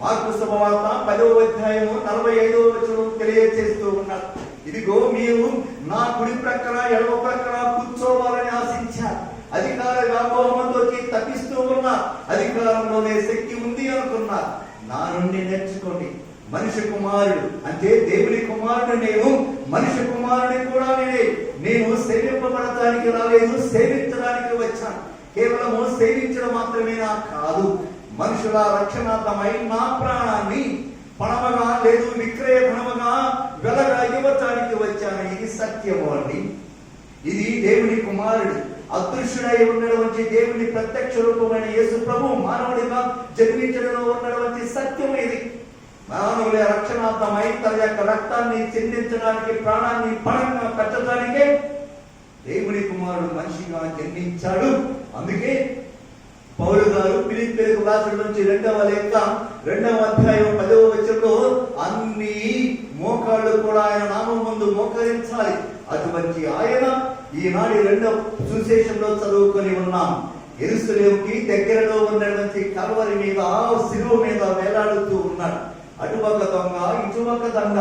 S1: మార్కు శుభవార్త 10వ అధ్యాయము 45వ వచనం తెలియజేస్తూ ఉన్నాడు. ఇదిగో మీరు నా కుడి ప్రక్కన ఎడమ ప్రక్కన కూర్చోవాలని ఆశించారు. అధికార వ్యామోహంతో తప్పిస్తూ ఉన్నా, అధికారంలోనే శక్తి ఉంది అనుకున్నారు. నా నుండి నేర్చుకోండి. మనిషి కుమారుడు అంటే దేవుని కుమారుడు నేను, మనిషి కుమారుని కూడా నేనే. నేను సేవింపబడటానికి రాలేదు, సేవించడానికి వచ్చాను. కేవలము సేవించడం మాత్రమే కాదు, మనుషుల రక్షణార్థమై నా ప్రాణాన్ని పణముగా లేదు విక్రయ ధనముగా వెలగా ఇవ్వటానికి వచ్చాను. ఇది సత్యము అండి. ఇది దేవుని కుమారుడు, అదృశ్యుడై ఉన్నటువంటి దేవుని ప్రత్యక్ష రూపమైన యేసు ప్రభు మానవుడిగా జన్మించడంలో ఉన్నటువంటి సత్యం ఇది. మానవుల రక్షణార్థమై తన యొక్క రక్తాన్ని చెందించడానికి, ప్రాణాన్ని పణంగా పెట్టడానికే దేవుని కుమారుడు మనిషిగా జన్మించాడు. అందుకే పౌలు గారు ఫిలిప్పీయులకు రాసిన నుంచి 2వ లేఖ 2వ అధ్యాయం 10వ వచనంలో అన్ని మోకాళ్ళు కూడా ఆయన నామం ముందు మోకరించాలి. అటువంటి ఆయన ఈనాడు 2వ సువిశేషంలో చదువుకొని ఉన్నాం. యెరూషలేముకి దగ్గరలో ఉన్నటువంటి కల్వరి మీద, శిలువ మీద వేలాడుతూ ఉన్నాడు. అటుపక్క దొంగ, ఇటుపక్క దొంగ.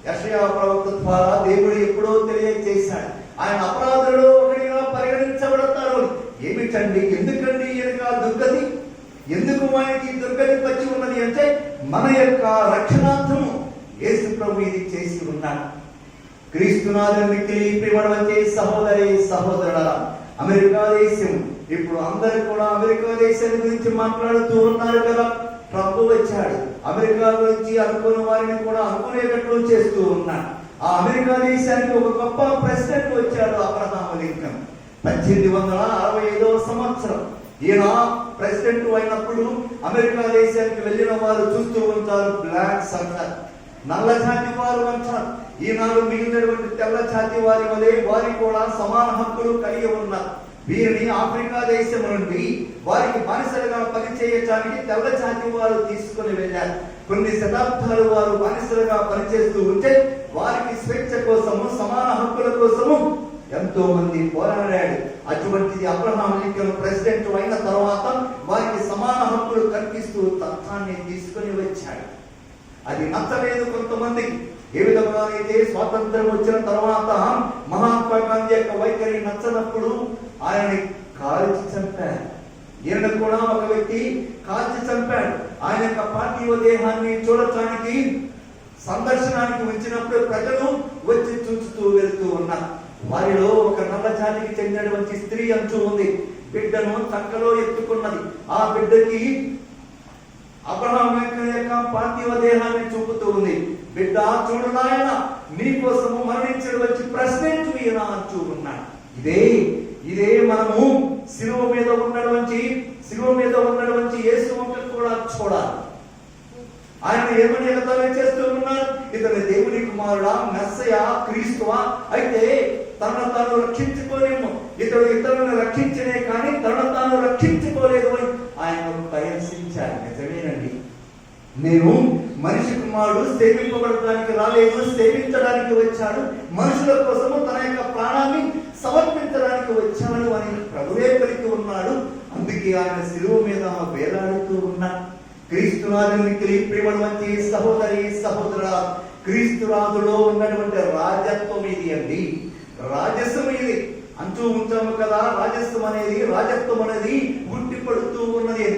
S1: యెషయా ప్రవక్త ద్వారా దేవుడు ఎప్పుడో తెలియజేశాడు, ఆయన అపరాధులలో ఒకరిగా పరిగణించబడతారు. ఏమిటండి, ఎందుకండి ఈయనగా దుర్గతి? ఎందుకు ఆయనకి దుర్గతి వచ్చి ఉన్నది అంటే మన యొక్క రక్షణార్థము యేసు ప్రభు ఇది చేసి ఉన్నాడు. క్రీస్తునాథునికి ప్రియమైనటువంటి సహోదరి సహోదరులారా, అమెరికా దేశం ఇప్పుడు అందరూ కూడా అమెరికా దేశాన్ని గురించి మాట్లాడుతూ ఉన్నారు కదా. ట్రంప్ వచ్చాడు, అమెరికా గురించి అనుకున్న వారిని కూడా అనుకునేటట్లు చేస్తూ ఉన్నాడు. ఆ అమెరికా దేశానికి ఒక గొప్ప ప్రెసిడెంట్ వచ్చాడు, అబ్రహాం లింకన్. 1865వ సంవత్సరం ఈయన ప్రెసిడెంట్ అయినప్పుడు అమెరికా దేశానికి వెళ్ళిన వారు చూస్తూ ఉంటారు, బ్లాక్స్ అంటారు, నల్ల జాతి వారు అంటారు. ఈనాడు మిగిలినటువంటి తెల్ల జాతి వారి వలె వారి కూడా సమాన హక్కులు కలిగి ఉన్నారు. వీరిని ఆఫ్రికా దేశం నుండి వారికి బానిసలుగా పనిచేయటానికి తెల్ల జాతి వారు తీసుకుని వెళ్ళారు. కొన్ని శతాబ్దాలు వారు బానిసలుగా పనిచేస్తూ ఉంటే వారికి స్వేచ్ఛ కోసము, సమాన హక్కుల కోసము ఎంతో మంది పోరాడాడు. అటువంటిది అబ్రహాం లింకన్ ప్రెసిడెంట్ అయిన తర్వాత వారికి సమాన హక్కులు కల్పిస్తూ తత్వాన్ని తీసుకుని వచ్చాడు. అది నచ్చలేదు కొంతమందికి. ఏ విధంగా అయితే స్వాతంత్రం వచ్చిన తర్వాత మహాత్మా గాంధీ యొక్క వైఖరి నచ్చనప్పుడు ఆయన్ని కాల్చి చంపాడు. ఈయన కూడా ఒక వ్యక్తి కాల్చి చంపాడు. ఆయన యొక్క పార్థివ దేహాన్ని చూడటానికి సందర్శనానికి వచ్చినప్పుడు ప్రజలు వచ్చి చూస్తూ వెళ్తూ ఉన్నారు. వారిలో ఒక నల్ల జాతికి చెందినటువంటి స్త్రీ అంచు ఉంది. బిడ్డను చక్కలో ఎత్తుకున్నది. ఆ బిడ్డకి అబ్రహాం యొక్క పార్థివ దేహాన్ని చూపుతూ ఉంది. బిడ్డ చూడు నాయన, నీ కోసము మరణించడం వచ్చి ప్రెసిడెంట్ ఈయన అంటూ ఉన్నాడు. ఇదే మనము శిలువ మీద ఉన్నటువంటి యేసు వంక కూడా చూడాలి. ఆయన ఏమని ఎగతాళి చేస్తూ ఉన్నారు? ఇతను దేవుని కుమారుడా, మెస్సయా, క్రీస్తువా? అయితే తనను తాను రక్షించుకోలేము. ఇతడు ఇతరులను రక్షించనే కానీ తనను తాను రక్షించుకోలేదు అని ఆయన ప్రయత్నించారు. నిజమేనండి, నేను మనిషి కుమారుడు సేవింపబడటానికి రాలేదు, సేవించడానికి వచ్చాడు, మనుషుల కోసము తన యొక్క ప్రాణాన్ని సమర్పించడానికి వచ్చాడు అని ప్రభువే పలికి ఉన్నాడు. అందుకే ఆయన శిలువ మీద వేలాడుతూ ఉన్నాడు. క్రీస్తునాథునికి ప్రియమైనటువంటి సహోదరి సహోదరుడా, క్రీస్తునాథులో ఉన్నటువంటి రాజత్వం ఇది అండి. రాజస్వం ఇది అంటూ ఉంటాము కదా. రాజస్వం అనేది, రాజత్వం అనేది ఉట్టి పడుతూ ఉన్నది.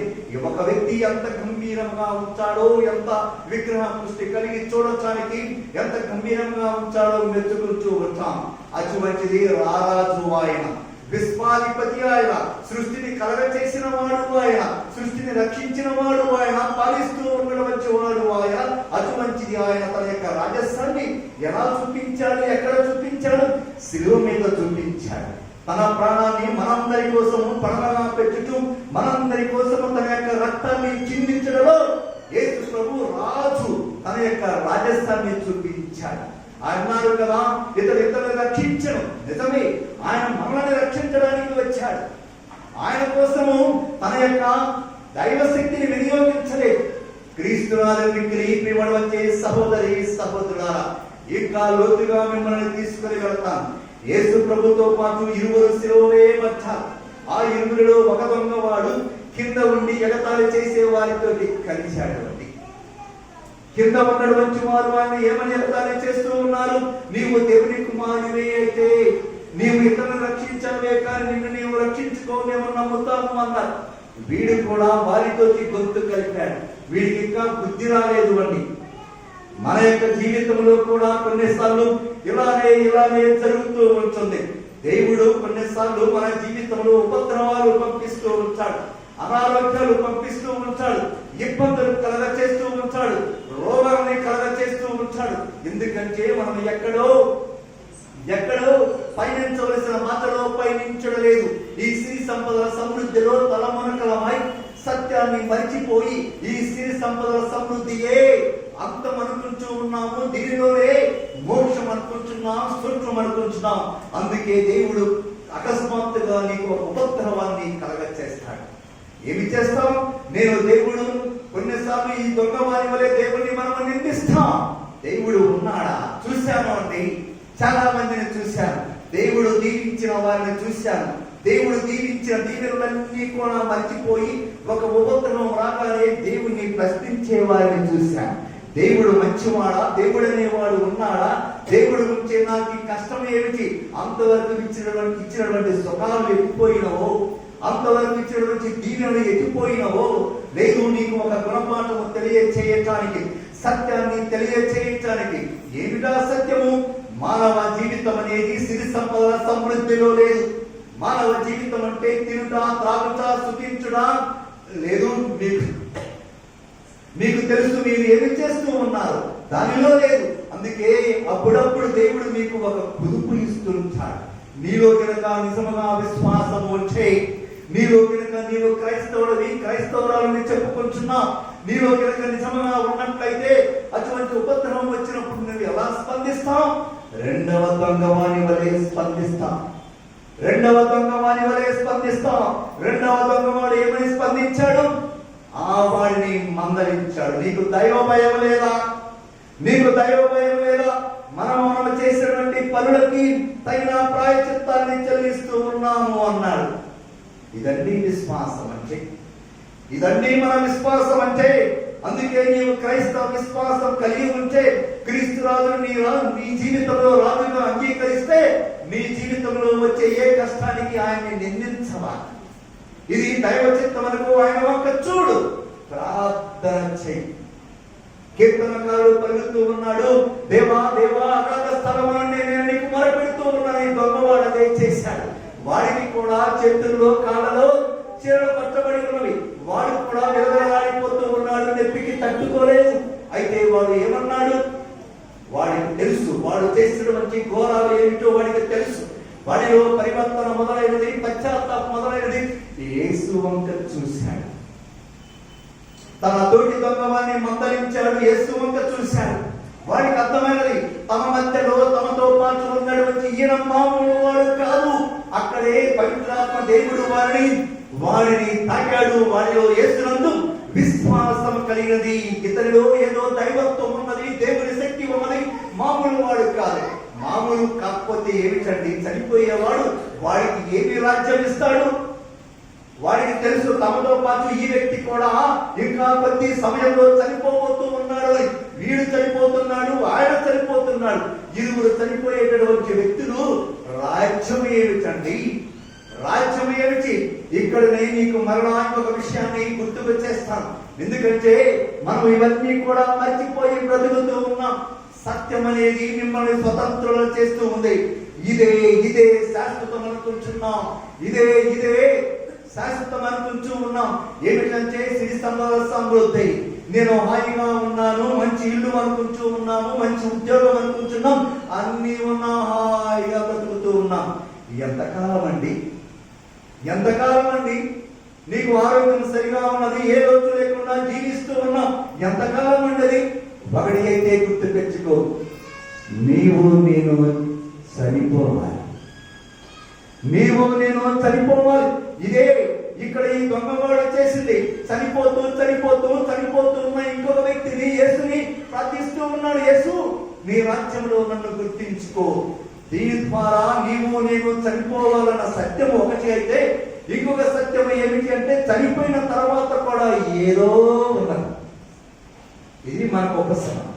S1: ఒక వ్యక్తి ఎంత గంభీరంగా ఉంచాడో, ఎంత విగ్రహ దృష్టి కలిగి చూడటానికి ఎంత గంభీరంగా ఉంచాడో మెచ్చుకుంటూ ఉంటాం. అటువంటిది రారాజు ఆయన, విశ్వాధిపతి ఆయన, సృష్టిని కలగ చేసిన వాడు ఆయన, సృష్టిని రక్షించిన వాడు ఆయన, పాలిస్తూ ఉండవచ్చు వాడు ఆయన. అటువంటిది ఆయన తన యొక్క రాజస్వాన్ని ఎలా చూపించాడు, ఎక్కడ చూపించాడు? శిలువ మీద చూపించాడు. తన ప్రాణాన్ని మనందరి కోసము పణంగా పెట్టుతూ మనందరి కోసము తన యొక్క రక్తాన్ని చిందించడంలో యేసు ప్రభు రాజు తన యొక్క రాజస్వాన్ని చూపించాడు. అన్నారు కదా, ఇతరులను రక్షించను. నిజమే, ఆయన మనల్ని రక్షించడానికి వచ్చాడు. ఆయన కోసము తన యొక్క దైవశక్తిని వినియోగించలేదు. క్రీస్తునాథుని ప్రియమని వచ్చే సహోదరి సహోదరులారా, ఇంకా లోతుగా మిమ్మల్ని తీసుకుని వెళ్తాను. యేసు ప్రభుతో పాటు ఇరువురు శిలువే వచ్చారు. ఆ ఇరువురిలో ఒక దొంగవాడు కింద ఉండి ఎగతాళి చేసే వారితో కలిశాడు. కింద ఉన్నటువంటి వారు ఆయన ఏమని ఎగతాళి చేస్తూ ఉన్నారు? నీవు దేవుని కుమారుడివే అయితే నీవు ఇతరులను రక్షించవే, కానీ నిన్ను నీవు రక్షించుకోలేమని నమ్ముతాము అన్నారు. వీడు కూడా వారితో గొంతు కలిపాడు. వీడికి ఇంకా బుద్ధి రాలేదు అండి. మన యొక్క జీవితంలో కూడా కొన్నిసార్లు ఇలానే జరుగుతూ ఉంటుంది. దేవుడు కొన్నిసార్లు మన జీవితంలో ఉపద్రవాలు పంపిస్తూ ఉంటాడు, అనారోగ్యాలు పంపిస్తూ ఉంటాడు, ఇబ్బందులు కలగ చేస్తూ ఉంటాడు, రోగాన్ని కలగ చేస్తూ ఉంటాడు. ఎందుకంటే మనం ఎక్కడో పయనించవలసిన మాటలో పయనించడలేదు. ఈ సిరి సంపదల సమృద్ధిలో తలమునకలమై సత్యాన్ని మరిచిపోయి ఈ సిరి సంపదల సమృద్ధియే అంతం అనుకుంటూ ఉన్నాము. దీనిలోనే మోక్షం అనుకుంటున్నాం, సూక్ష్మం అనుకుంటున్నాం. అందుకే దేవుడు అకస్మాత్తుగా నీకు ఒక ఉపద్రవాన్ని కలగ చేస్తాడు. ఏమి చేస్తాం? దేవుడు కొన్నిసార్లు ఈ దొంగవారి వలె దేవుడిని మనం నిందిస్తాం. దేవుడు ఉన్నాడా? చూశాను అండి, చాలా మందిని చూశాను. దేవుడు దీవించిన వారిని చూశాను. దేవుడు దీవించిన దీవెనలన్నీ కూడా మర్చిపోయి ఒక ఉపద్రవం రాగానే దేవుణ్ణి ప్రశ్నించే వారిని చూశాను. దేవుడు మంచివాడా? దేవుడు అనేవాడు ఉన్నాడా? దేవుడు గురించి నాకు ఈ కష్టం ఏమిటి? అంతవరకు ఇచ్చినటువంటి సుఖాలు ఎక్కిపోయినవో, అంతవరకు ఇచ్చినటువంటి దీవెనలు ఎక్కిపోయినవో, లేదు నీకు ఒక గుణపాఠము తెలియచేయటానికి, సత్యాన్ని తెలియచేయటానికి. ఏమిటా సత్యము? మానవ జీవితం అనేది సిరి సంపదల సమృద్ధిలో లేదు. మానవ జీవితం అంటే తినుట, త్రాగుట, సుఖించుట లేదు. మీకు తెలుసు మీరు ఏమి చేస్తూ ఉన్నారు, దానిలో లేదు. అందుకే అప్పుడప్పుడు దేవుడు మీకు ఒక కుదుపు ఇస్తుంటాడు. నీలో కనుక నిజముగా విశ్వాసం వచ్చే, నీలో కనుక నీవు క్రైస్తవురాలని చెప్పుకుంటున్నావు, నీలో కనుక నిజముగా ఉన్నట్లయితే అటువంటి ఉపద్రవం వచ్చినప్పుడు నువ్వు ఎలా స్పందిస్తావు? రెండవ దొంగవాని వలె స్పందిస్తాం. రెండవ దొంగవాడు ఏమని స్పందించాడు? ఆ వాడిని మందలించాడు. నీకు దైవ భయం లేదా? మనం చేసినటువంటి పనులకి తగిన ప్రాయశ్చిత్తాన్ని చెల్లిస్తూ ఉన్నాము అన్నాడు. ఇదండి విశ్వాసం అంటే, ఇదండి మన విశ్వాసం అంటే. అందుకే నీవు క్రైస్తవ విశ్వాసం కలిగి ఉంటే, క్రీస్తు రాజును నీ జీవితంలో రాజుగా అంగీకరిస్తే, నీ జీవితంలో వచ్చే ఏ కష్టానికి ఆయన్ని నిందించవా. ఇది దైవ చిత్తమనుకో, ఆయన ఒక్క చూడు, ప్రార్థన చెయ్యి. కీర్తనకారుడు పలుకుతూ ఉన్నాడు, దేవా దేవా అగాధ స్థలమున నేను నీకు మొరపెడుతూ ఉన్నాను. ఈ దొంగవాడు అదే చేశాడు. వాడికి కూడా చేతుల్లో కాళ్ళలో చీరలు పట్టబడి ఉన్నవి. వాడు కూడా విలవిలలాడిపోతూ ఉన్నాడు, నొప్పికి తట్టుకోలేదు. అయితే వాడు ఏమన్నాడు? వాడికి తెలుసు వాడు చేసినటువంటి ఘోరాలు ఏమిటో వాడికి తెలుసు. వాడిలో పరివర్తన మొదలైనది, పశ్చాత్తాపం మొదలైనది. యేసు వంక చూశాడు. తన తోటి దొంగవాన్ని మందలించాడు, యేసు వంక చూశాడు. వాడికి అర్థమైనది, తమ మధ్యలో తమతో పాటు ఉన్నటువంటి ఈయన మామూలు వాడు కాదు. అక్కడే పవిత్రాత్మ దేవుడు వాడిని తాకాడు. వాడిలో యేసునందు విశ్వాసం కలిగినది. ఇతరులో ఏదో దైవత్వం ఉన్నది, దేవుని శక్తి ఉన్నది. మామూలు వాడు కాదు. మామూలు కాకపోతే ఏమిటండి? చనిపోయేవాడు వాడికి ఏమి రాజ్యం ఇస్తాడు? వాడికి తెలుసు తమతో పాటు ఈ వ్యక్తి కూడా ఇంకా కొద్ది సమయంలో చనిపోబోతూ ఉన్నాడు. వీడు చనిపోతున్నాడు, ఆయన చనిపోతున్నాడు. ఇరువురు చనిపోయేటటువంటి వ్యక్తులు. రాజ్యం ఏమిటండి? రాజ్యం ఏమిటి? ఇక్కడనే నీకు మరలా ఇంకొక విషయాన్ని గుర్తుకు చేస్తాను. ఎందుకంటే మనం ఇవన్నీ కూడా మర్చిపోయి బ్రతుకుతూ ఉన్నాం. సత్యం అనేది మిమ్మల్ని స్వతంత్రులు చేస్తూ ఉంది. ఇదే శాశ్వతం అనుకుంటున్నాం. ఇదే శాశ్వతం అనుకుంటూ ఉన్నాం. ఏమిటంటే సిరి సంపద సమృద్ధి. నేను హాయిగా ఉన్నాను, మంచి ఇల్లు అనుకుంటూ ఉన్నాము, మంచి ఉద్యోగం అనుకుంటున్నాం, అన్నీ ఉన్నా హాయిగా బ్రతుకుతూ ఉన్నాం. ఎంతకాలం అండి నీకు ఆరోగ్యం సరిగా ఉన్నది, ఏ రోజు లేకుండా జీవిస్తూ ఉన్నాం. ఎంతకాలం అండి? ఒకటి అయితే గుర్తు పెంచుకో, నీవు నేను చనిపోవాలి. ఇదే ఇక్కడ ఈ దొంగవాడు చేసింది. చనిపోతూ ఉన్న ఇంకొక వ్యక్తిని, యేసుని ప్రార్థిస్తూ ఉన్నాడు. యేసు, నీ రాజ్యంలో నన్ను గుర్తించుకో. దీని ద్వారా నీవు నేను చనిపోవాలన్న సత్యం ఒకటి అయితే, ఇంకొక సత్యం ఏమిటి అంటే చనిపోయిన తర్వాత కూడా ఏదో ఉన్నది. ఇది మనకు ఉపశమనం.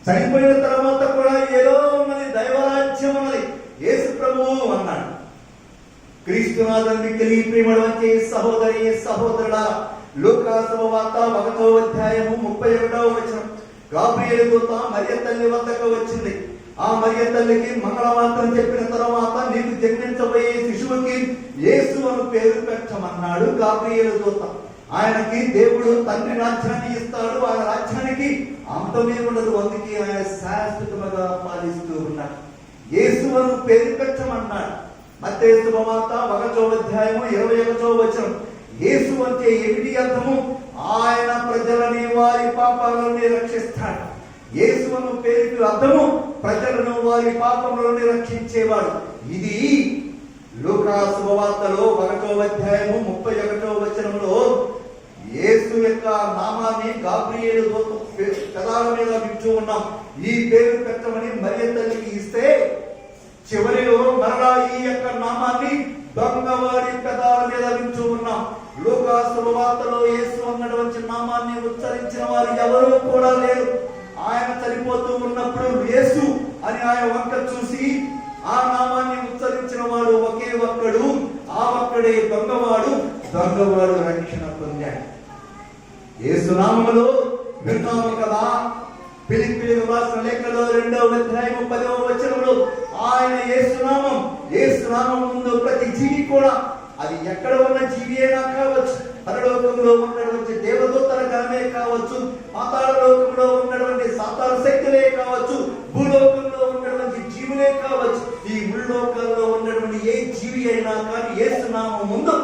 S1: చనిపోయిన తర్వాత కూడా ఏదో ఉన్నది, దైవరాజ్యం ఉన్నది. యేసు ప్రభువు అన్నాడు. క్రీస్తునాథునికి ప్రియమైనటువంటి సహోదరి సహోదరుడా, లూకా శుభవార్త 1వ అధ్యాయము 31వ వచనం. గాబ్రియేలు దూత మరియ తల్లి వద్దకు వచ్చింది. ఆ మరియ తల్లికి మంగళవార్తను చెప్పిన తర్వాత, నీకు జన్మించబోయే శిశువుకి యేసు అని పేరు పెట్టమన్నాడు గాబ్రియేలు దూత. ఆయనకి దేవుడు తండ్రి రాజ్యాన్ని ఇస్తాడు. ఆయన రాజ్యానికి అంతమే ఉండదు. అందుకే ఆయన శాశ్వతముగా పాలిస్తూ ఉన్నాడు. యేసు అని పేరు పెట్టమన్నాడు. మత్తయి శుభవార్త 1వ అధ్యాయము 21వ వచనం. యేసు అంటే ఏమిటి అర్థము? ఆయన ప్రజలని వారి పాపాలని రక్షిస్తాడు. యేసు అను పేరుకి అర్థము ప్రజలను వారి పాపములను రక్షించేవాడు. ఇది లూకా శుభవార్తలో 1వ అధ్యాయము 31వ వచనంలో యేసు యొక్క నామాన్ని గాబ్రియేలు దూత పెదాల మీద వింటూ ఉన్నాం. ఈ పేరు పెట్టమని మరియ తల్లికి ఇస్తే, చివరిలో మరలా ఈ యొక్క నామాన్ని దొంగవాడి పెదాల మీద వింటూ ఉన్నాం. లూకా శుభవార్తలో యేసు అన్నటువంటి నామాన్ని ఉచ్చరించిన వారు ఎవరూ కూడా లేరు. ఆయన చనిపోతూ ఉన్నప్పుడు యేసు అని ఆయన వంక చూసి ఆ నామాన్ని ఉచ్చరించిన వాడు ఒకే ఒక్కడు. ఆ ఒక్కడే దొంగవాడు రక్షణ పొందాడు. యేసు నామములో విన్నాము కదా. ఫిలిప్పీయులకు రాసిన లేఖలో 2వ అధ్యాయము 10వ వచనంలో ఆయన యేసునామం ముందు ప్రతి జీవి కూడా, అది ఎక్కడ ఉన్న జీవి అయినా కావచ్చు, పరలోకంలో ఉన్నటువంటి దేవదూతల గణమే కావచ్చు, పాతాళ లోకంలో ఉన్నటువంటి సాతాన శక్తులే కావచ్చు, భూలోకంలో ఉన్నటువంటి జీవులే కావచ్చు, ఈ ముల్లోకాల్లో ఉన్నటువంటి ఏ జీవి అయినా కానీ యేసునామం ముందు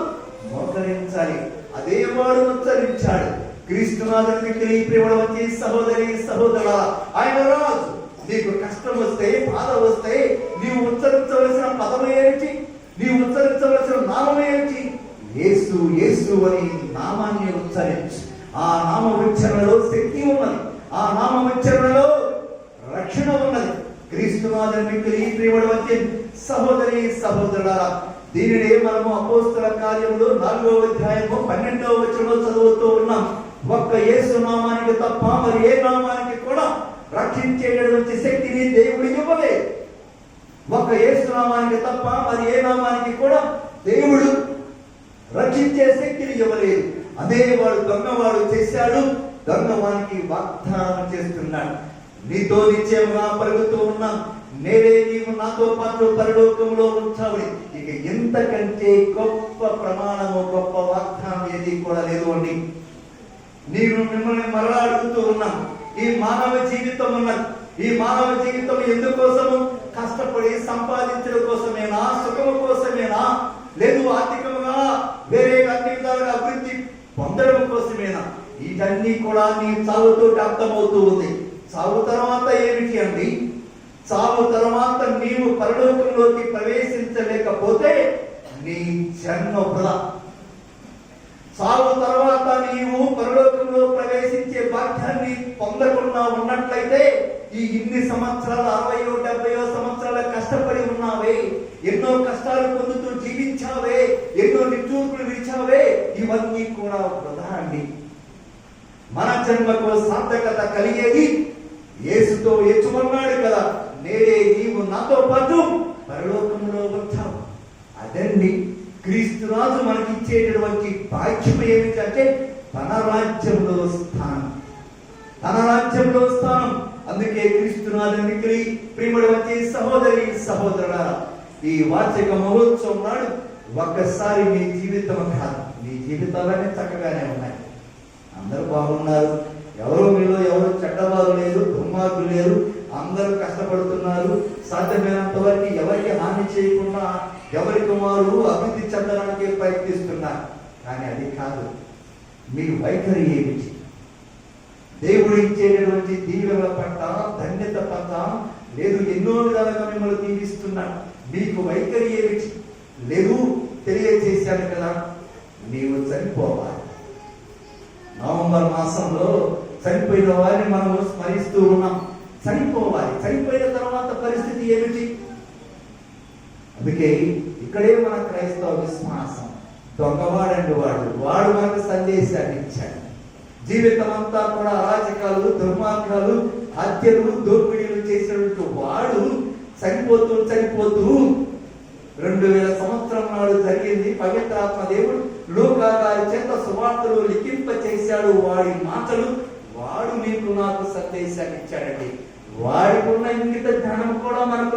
S1: మోకరించాలి. అదే వాడు ఉచ్చరించాడు. క్రీస్తునాథునికి ప్రియమైనటువంటి సహోదరి సహోదరా, ఆయన రాజు. నీకు కష్టం వస్తే, బాధ వస్తే నీవు ఉచ్చరించవలసిన పదం ఏమిటి? నీవు ఉచ్చరించవలసిన నామం ఏమిటి? యేసు యేసు అని నామాన్ని ఉచ్చరించు. ఆ నామ ఉచ్చరణలో శక్తి ఉన్నది. ఆ నామ ఉచ్చరణలో రక్షణ ఉన్నది. క్రీస్తునాథునికి ప్రియమైనటువంటి సహోదరి సహోదరుడా, దీనినే మనము అపోస్తల కార్యములు 4వ అధ్యాయము 12వ వచనంలో చదువుతూ ఉన్నాం. ఒక్క యేసు నామానికి తప్ప మరి ఏ నామానికి కూడా రక్షించేటటువంటి శక్తిని దేవుడు ఇవ్వలేదు. ఒక్క యేసు నామానికి తప్ప మరి ఏ నామానికి కూడా దేవుడు రక్షించే శక్తిని ఇవ్వలేదు. అదే వాడు దొంగవాడు చేశాడు. దొంగవానికి వాగ్దానం చేస్తున్నాడు. నీతో నిశ్చయముగా పలుకుతూ ఉన్నాం, నేడే నీవు నాతో పాటు పరలోకంలో ఉంచావు. ఇక ఎంతకంటే గొప్ప ప్రమాణము, గొప్ప వాగ్దానం ఏది కూడా లేదు అండి. నేను మిమ్మల్ని మరలా అడుగుతూ ఉన్నాను, ఈ మానవ జీవితం ఉన్నది. ఈ మానవ జీవితం ఎందుకోసము? కష్టపడి సంపాదించడం కోసమేనా? సుఖము కోసమేనా? లేదు ఆర్థికంగా వేరే అన్ని విధాలుగా అభివృద్ధి పొందడం కోసమేనా? ఇవన్నీ కూడా నీ చావుతో అర్థమవుతూ ఉంది. చావు తర్వాత ఏమిటి అండి? చావు తర్వాత నీవు పరలోకంలోకి ప్రవేశించలేకపోతే నీ జన్మ వృధా. చావు తర్వాత నీవు పరలోకంలో ప్రవేశించే భాగ్యాన్ని పొందకుండా ఉన్నట్లయితే ఈ ఇన్ని సంవత్సరాలు 60 70 సంవత్సరాల కష్టపడి ఉన్నావే, ఎన్నో కష్టాలు పొందుతూ జీవించావే, ఎన్నో నిట్టూర్పులు విడిచావే, ఇవన్నీ కూడా వృధా అండి. మన జన్మకు సార్థకత కలిగేది యేసుతో యేసుమన్నాడు కదా, నేడే నీవు నాతో పాటు పరలోకంలో వచ్చావు. అదండి క్రీస్తు రాజు మనకి ఇచ్చేటటువంటి భాగ్యం ఏమిటంటే తన రాజ్యంలో స్థానం, తన రాజ్యంలో స్థానం. అందుకే క్రీస్తునాథునికి ప్రియముడు వచ్చే సహోదరి సహోదరులారా, ఈ వార్షిక మహోత్సవం నాడు ఒక్కసారి మీ జీవితం కాదు, మీ జీవితాలన్నీ చక్కగానే ఉన్నాయి. అందరూ బాగున్నారు, మీలో ఎవరు చెడ్డవారు లేరు, దుర్మార్గులు లేరు, అందరూ కష్టపడుతున్నారు. సాధ్యమైనంత వరకు ఎవరికి హాని చేయకుండా ఎవరికి వారు అభివృద్ధి చెందడానికి ప్రయత్నిస్తున్నారు. కానీ అది కాదు మీ వైఖరి ఏమిటి? దేవుడు ఇచ్చేటటువంటి దీవెనల పట్ల, ధన్యత పట్ల లేదు ఎన్నో విధాలుగా మిమ్మల్ని దీవిస్తున్నాడు. మీకు వైఖరి ఏమిటి? లేదు తెలియజేశాను కదా, నీవు చనిపోవాలి. నవంబర్ మాసంలో చనిపోయిన వారిని మనం స్మరిస్తూ ఉన్నాం. చనిపోవాలి. చనిపోయిన తర్వాత పరిస్థితి ఏమిటి? అందుకే ఇక్కడే మన క్రైస్తవ విశ్వాసం. దొంగవాడండి వాడు మనకు సందేశాన్ని ఇచ్చాడు. జీవితం అంతా కూడా అరాచకాలు, దుర్మార్గాలు, హత్యలు, దోపిడీలు చేసినట్టు వాడు చనిపోతూ 2000 సంవత్సరం నాడు జరిగింది. పవిత్రాత్మ దేవుడు లూకా గారి చేత సువార్తలు లిఖింప చేశాడు. వాడి మాటలు వాడు మీకు నాకు సందేశాన్ని ఇచ్చాడండి. వాడికి ఉన్న ఇంగిత జ్ఞానం కూడా మనకు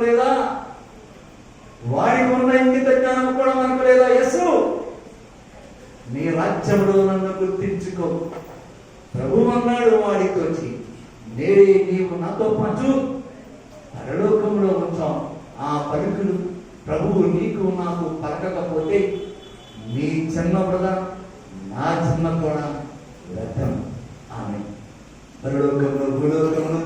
S1: లేదా? యేసు, నీ రాజ్యంలో నన్ను గుర్తించుకో. ప్రభు అన్నాడు వాడితో, నేడే నీవు నాతో పాటు పరలోకంలో ఉంటాం. ఆ పలుకులు ప్రభువు నీకు నాకు పలకకపోతే నీ జన్మ కూడా నా జన్మ కూడా వ్యర్థం. ఆమె పరలోకంలో భూలోకంలో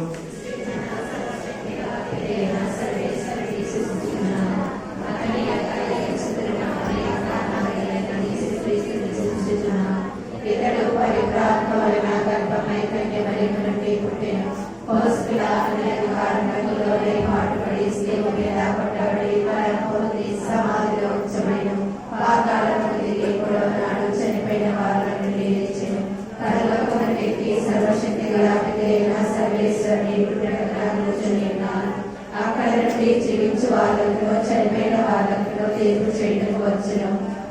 S6: చనిపోయిన వాళ్ళలో తీర్పు చేయడానికి వచ్చిన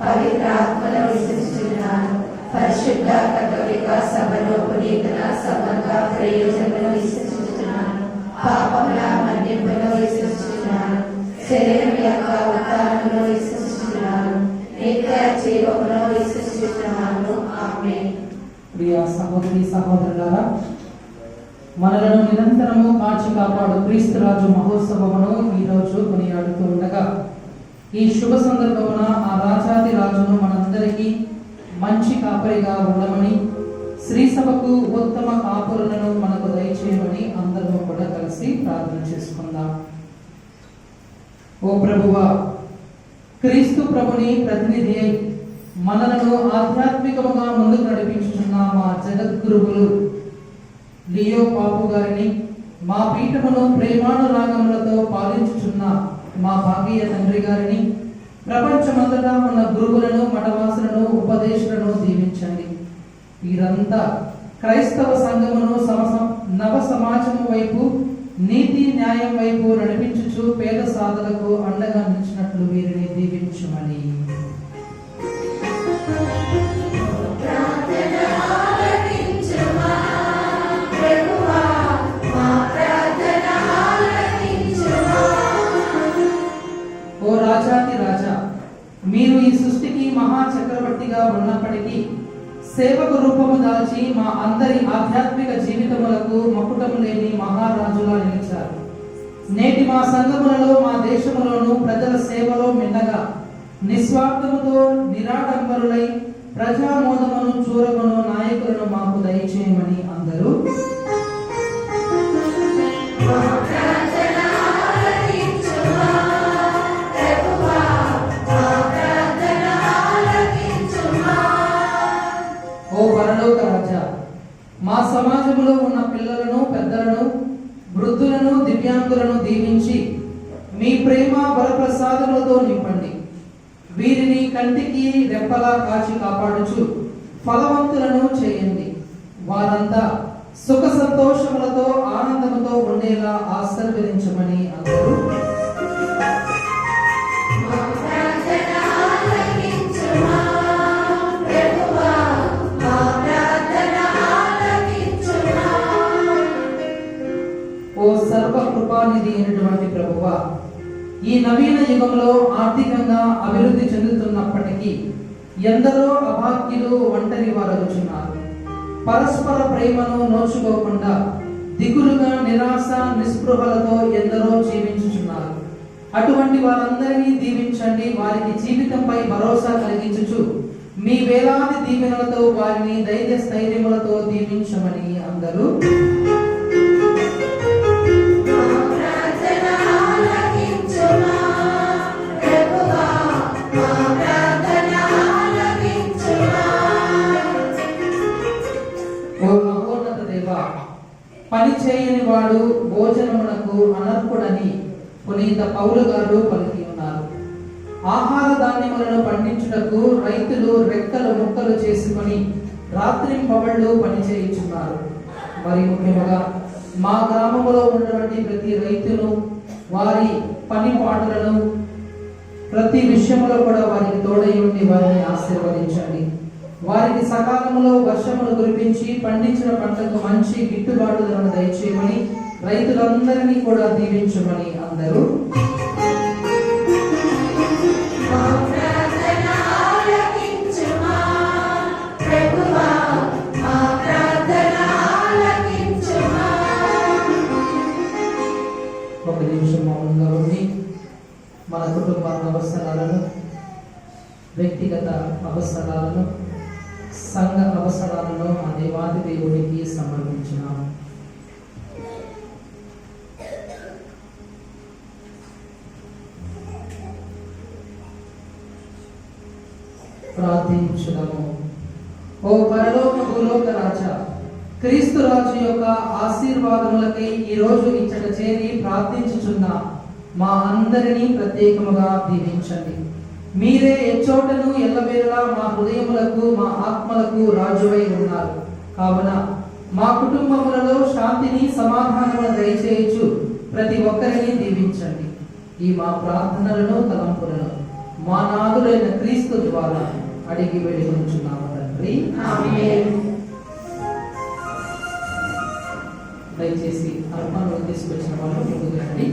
S6: పవిత్ర ఆత్మలో విశ్వసిస్తున్నాను. పరిశుద్ధ కథోలిక సభలో పునీతుల సభగా ప్రయోజనంలో విశ్వసిస్తున్నాను. పాపముల మన్నింపులో విశ్వసిస్తున్నాను. శరీరం యొక్క ఉత్థానంలో విశ్వసిస్తున్నాను. నిత్య జీవములో విశ్వసిస్తున్నాను. ఆమేన్.
S7: ప్రియ సహోదరి సహోదరులారా, మనలను నిరంతరము కాచి కాపాడు క్రీస్తు రాజు మహోత్సవమును ఈ రోజు కొనియాడుతూ ఉండగా, ఈ శుభ సందర్భమున ఆ రాజాది రాజును మనందరికీ మంచి కాపరిగా ఉండమని, శ్రీ సభకు ఉత్తమ కాపురులను మనకు దయచేయమని అందరూ కూడా కలిసి ప్రార్థన చేసుకుందాం. ఓ ప్రభువా, క్రీస్తు ప్రభుని ప్రతినిధి అయి మనలను ఆధ్యాత్మికముగా ముందుకు నడిపించుతున్న మా జగద్గురువులు లియో పాపు గారిని, మా పీఠమును ప్రేమానురాగములతో పాలించుచున్న మా భాగీయ తండ్రి గారిని, ప్రపంచమంతటా ఉన్న గురువులను, మఠవాసులను, ఉపదేశులను దీవించండి. వీరంతా క్రైస్తవ సంఘమును నవ సమాజము వైపు, నీతి న్యాయం వైపు నడిపించుచు పేద సాధులకు అండగా నిలిచినట్లు వీరిని దీవించుమని. ఓ రాజాది రాజా, మీరు ఈ సృష్టికి మహా చక్రవర్తిగా ఉన్నప్పటికీ సేవకు రూపము దాల్చి మా అందరి ఆధ్యాత్మిక జీవితములకు మకుటము లేని మహారాజులా నిలిచారు. నేటి మా సంఘములలో, మా దేశములోను ప్రజల సేవలో మిన్నగా నిస్వార్థముతో నిరాడంబరులై ప్రజామోదమును చూరమును నాయకులను మాకు దయచేయమని అందరూ మా సమాజంలో ఉన్న పిల్లలను, పెద్దలను, వృద్ధులను, దివ్యాంగులను దీవించి మీ ప్రేమ వరప్రసాదములతో నింపండి. వీరిని కంటికి రెప్పలా కాచి కాపాడుచు ఫలవంతులను చేయండి. వారంతా సుఖ సంతోషములతో ఆనందముతో ఉండేలా ఆశీర్వదించమని అందరూ
S6: మా ప్రార్థన ఆలకించుమా.
S7: సర్వకృపానిధి అయినటువంటి ప్రభువా, ఈ నవీన యుగంలో ఆర్థికంగా అభివృద్ధి చెందుతున్నప్పటికీ ఎందరో అభాగ్యులు ఒంటరి వారగుచున్నారు. పరస్పర ప్రేమను నోచుకోకుండా దిగులుగా నిరాశ నిస్పృహలతో ఎందరో జీవించుచున్నారు. అటువంటి వారందరినీ దీవించండి. వారికి జీవితంపై భరోసా కలిగించుచు మీ వేలాది దీవెనలతో వారిని ధైర్య స్థైర్యములతో దీవించమని అందరూ పని చేయని వాడు భోజనమునకు అనర్హుడని పునీత పౌలు గారు పలికి ఉన్నారు. ఆహార ధాన్యములను పండించుటకు రైతులు రెక్కలు ముక్కలు చేసుకొని రాత్రింపవళ్ళు పని చేయుచున్నారు. మరి ముఖ్యంగా మా గ్రామంలో ఉన్నటువంటి ప్రతి రైతును వారి పని పాటలను ప్రతి విషయంలో కూడా వారికి తోడై ఉండి వారిని ఆశీర్వదించండి. వారికి సకాలంలో వర్షములు కురిపించి పండించిన పంటకు మంచి గిట్టుబాటు ధరను దయచేయమని రైతులందరినీ కూడా దీవించమని అందరూ ఒక నిమిషం మౌనంగా ఉండి మన కుటుంబ అవసరాలను, వ్యక్తిగత అవసరాలను, సంఘ అవసరాలను ఆ దేవాది దేవుడికి సమర్పించినాము. ప్రార్థించుదాము. ఓ పరలోక భూలోక రాజా, క్రీస్తు రాజు యొక్క ఆశీర్వాదములకై ఈ రోజు ఇచ్చట చేరి ప్రార్థించుచున్న మా అందరినీ ప్రత్యేకముగా దీవించండి. మీరే ఎచ్చోటను ఎల్లవేళలా మా హృదయములకు మా ఆత్మలకు రాజువై ఉన్నారు. కావున మా కుటుంబములలో శాంతిని సమాధానమును దయచేయచ్చు ప్రతి ఒక్కరిని దీవించండి. ఈ మా ప్రార్థనలను తలంపులను మా నాథుడైన క్రీస్తు ద్వారా అడిగి వేడుకొనుచున్నాము తండ్రి, ఆమేన్. దయచేసి అర్పణలు తీసుకొచ్చిన వాళ్ళు ముందుకు రండి.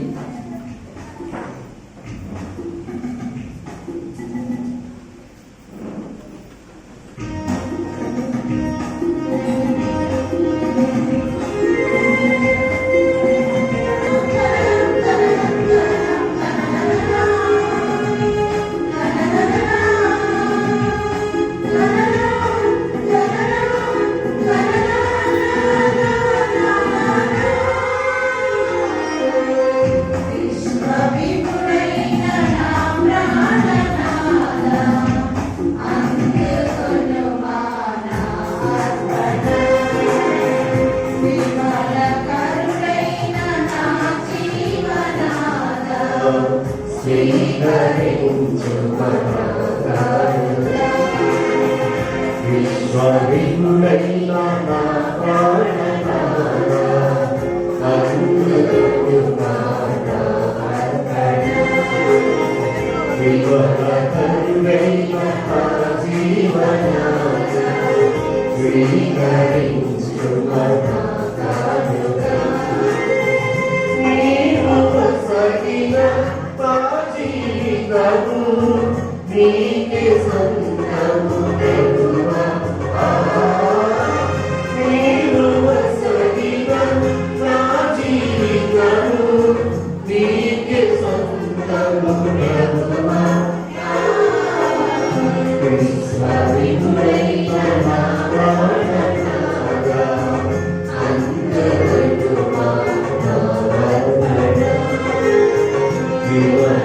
S5: జీవన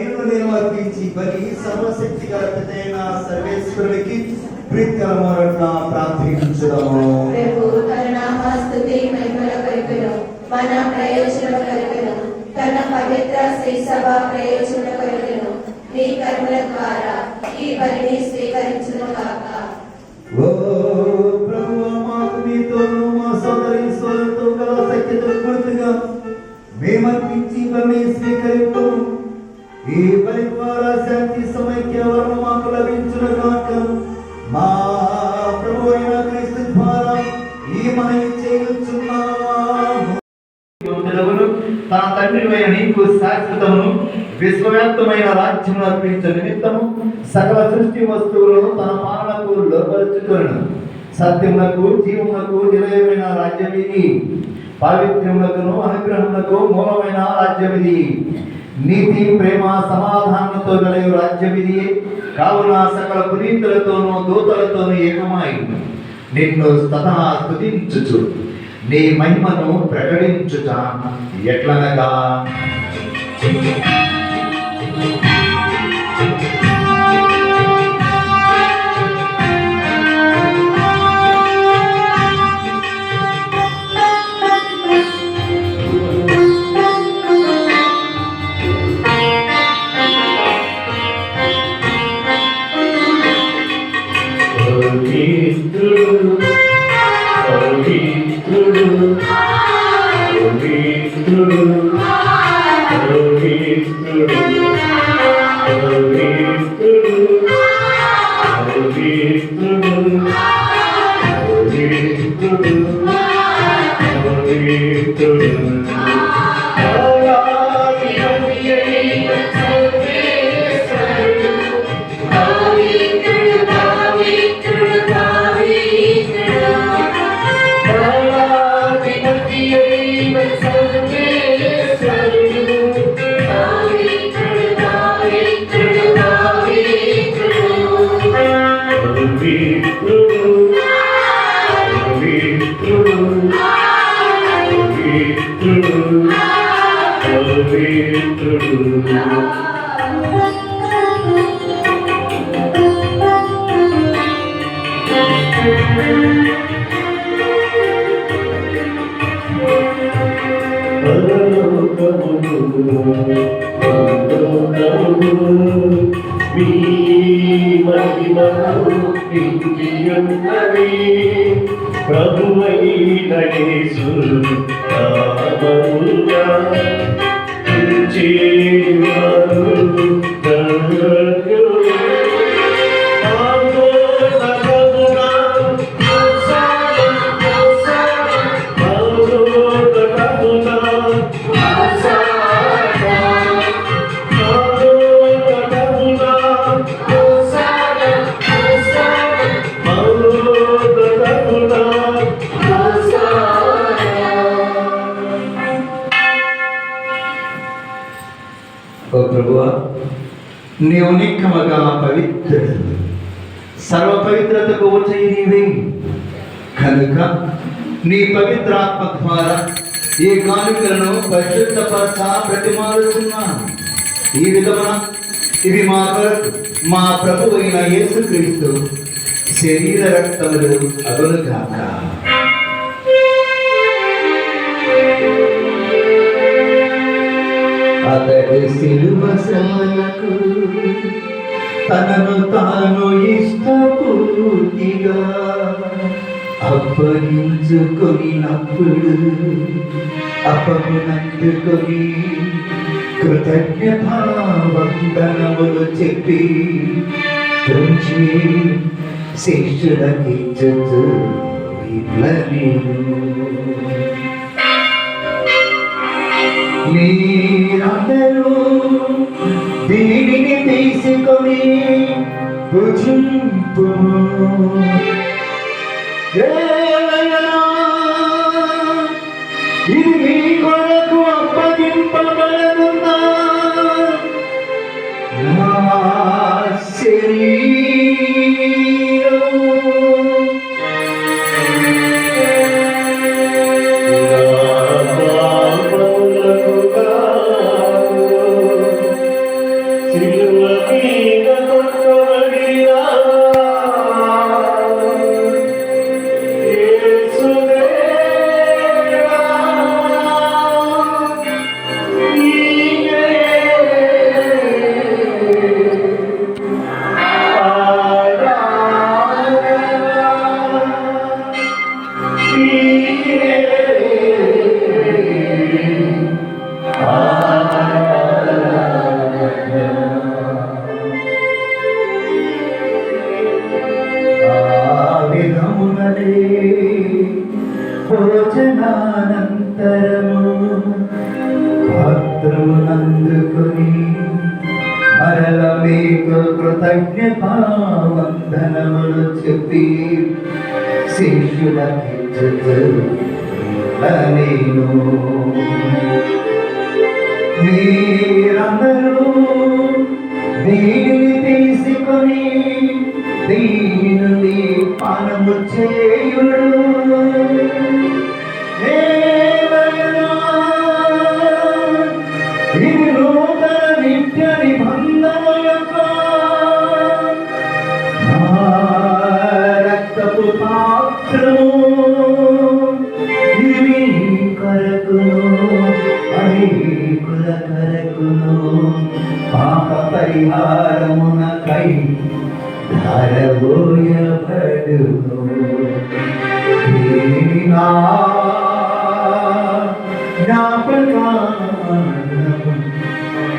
S1: మీరు నేను అర్పించి బలి సర్వశక్తి గలైన సర్వేశ్వరుడికి ప్రీతికరమైన ప్రార్థించుదాము.
S6: ప్రభు తన నామస్తుతి మహిమల కొరకును మన ప్రయోజనం కొరకును తన పవిత్ర శ్రీ సభ ప్రయోజనం కొరకును మీ కర్మల ద్వారా ఈ బలిని స్వీకరించును కాక.
S1: ఓ ప్రభువా, మాకు మీతోను మా సోదరి సోదరులతో గల సఖ్యతను గుర్తుగా మేమర్పించి బలిని స్వీకరింపు. ఈ బలి ద్వారా శాంతి సమైక్య వరం మాకు లభించును గాక. మా ప్రభు అయిన క్రీస్తు ద్వారా ఈ మనవి చేయుచున్నాము. తన తండ్రివైన నీకు శాశ్వతమును విశ్వవ్యాప్తమైన రాజ్యమును అర్పించే నిమిత్తము సకల సృష్టి వస్తువులను తన పాలనకు లోపరుచుకొను. సత్యములకు జీవములకు నిలయమైన రాజ్యమిది. పావిత్ర్యములకును అనుగ్రహములకు మూలమైన రాజ్యమిది. నీతి ప్రేమ సమాధానంతో గల రాజ్యమిది. కావున సకల పునీతులతోనూ దూతలతోనూ ఏకమై నిన్ను సదా స్తుతించుచు నీ మహిమను ప్రకటించుట ఎట్లనగా
S5: ప్రభువైన యేసు నామమున చేయువారు
S1: ఓ ప్రభువా, నీవు నిక్కమగా పవిత్రుడు, సర్వ పవిత్రతకు వచ్చి నీవే కనుక నీ పవిత్రాత్మ ద్వారా ఈ కానుకలను పరిశుద్ధపరచ ప్రతిమాలుతున్నాను. ఈ విధమున ఇవి మా ప్రభు అయిన యేసుక్రీస్తు శరీర రక్తములు అగునుగాక. అతడు సిలువ శ్రమలకు తనను తాను ఇష్టపూర్తిగా అప్పగించుకొనినప్పుడు అప్పమునందుకొని కృతజ్ఞతావందనములు చెప్పి త్రుంచి శిష్యులకిచ్చుచు ఇట్లనెను, మీరందరూ దీనిని తీసుకొని భుజింపు. ఇది మీ కొరకు అప్పగింపబడుతున్న నా శరీరం.
S5: సిలువ మీద కొట్టబడిన యేసుదేవా, నీకే
S1: భోజనానంతరము పాత్రమునందుకొని మరల మీకు కృతజ్ఞతావందనములు చెప్పి శిష్యులకిచ్చుచు నేను మీరందరూ దీనిని తీసుకొని దీనిని పానము చేయుడు. ఇది నూతన నిత్య నిబంధన యొక్క నా రక్తపు పాత్రము. ఇది మీ కొరకును అనేకుల కొరకును పాప పరిహారమునకై ధారబోయబడును. దీనిని నా జ్ఞాపకార్థము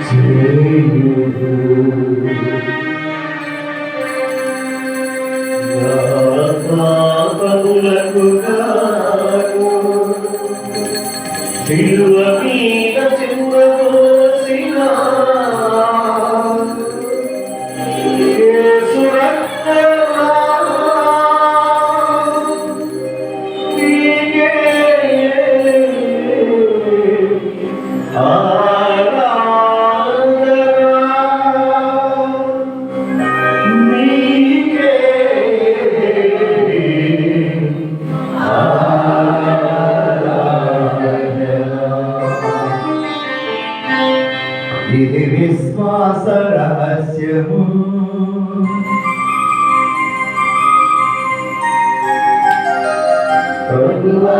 S1: చేయుడు.
S5: పాపములకు గాను సిలువ మీద చిందబోసిన యేసు రక్తమా, నీకే
S1: ఇది విశ్వాస రహస్యము. ప్రభువా,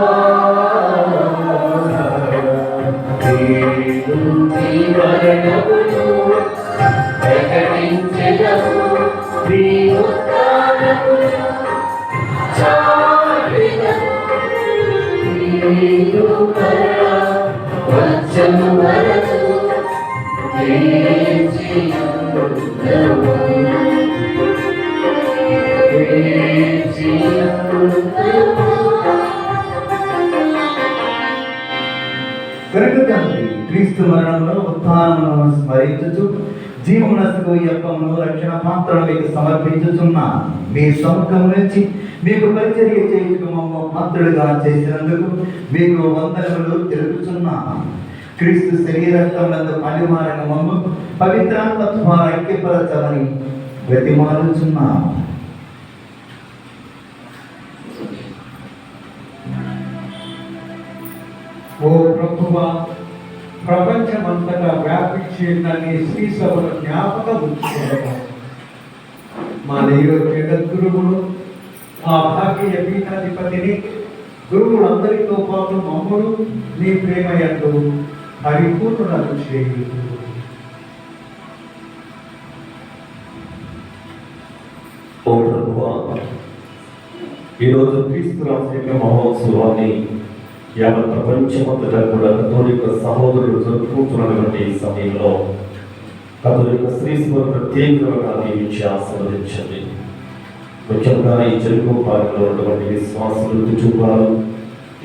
S1: కనుక తండ్రి, క్రీస్తు మరణంలో ఉత్థానమును స్మరించుచు జీవమునకు యప్పమును రక్షణ పాత్రను మీకు సమర్పించుచున్నా మీ సముఖం నుంచి మీకు పరిచర్య చేయుటకు మమ్మ పాత్రులుగా చేసినందుకు మీకు వందనములు తెలుపుచున్నా. క్రీస్తు శరీరక్తములందు పనిమారిన మమ్మ పవిత్రాత్మ ద్వారా ఐక్యపరచమని బ్రతిమాలుచున్నా.
S8: ఓ ప్రభువా, ప్రపంచమంతటా వ్యాపించి ఉన్న నీ శ్రీ సభను జ్ఞాపకం ఉంచుకోవడం మా జగద్గురువులు ఆ భాగ్య పీఠాధిపతిని గురువులందరితో పాటు మమ్ముడు నీ ప్రేమ యందు పరిపూర్ణులను చేయుదు.
S4: ఓ ప్రభువా, ఈరోజు క్రీస్తు రాజ్య మహోత్సవాన్ని యావత్ ప్రపంచమంతటా కూడా కథోలిక సహోదరులు జరుపుకుంటున్నటువంటి ఈ సమయంలో కథోలిక శ్రీశ్వర ప్రత్యేకంగా దీవించి ఆశీర్వదించండి. ముఖ్యంగా ఈ జరుగు పాలనలో ఉన్నటువంటి విశ్వాసులు కుటుంబాలు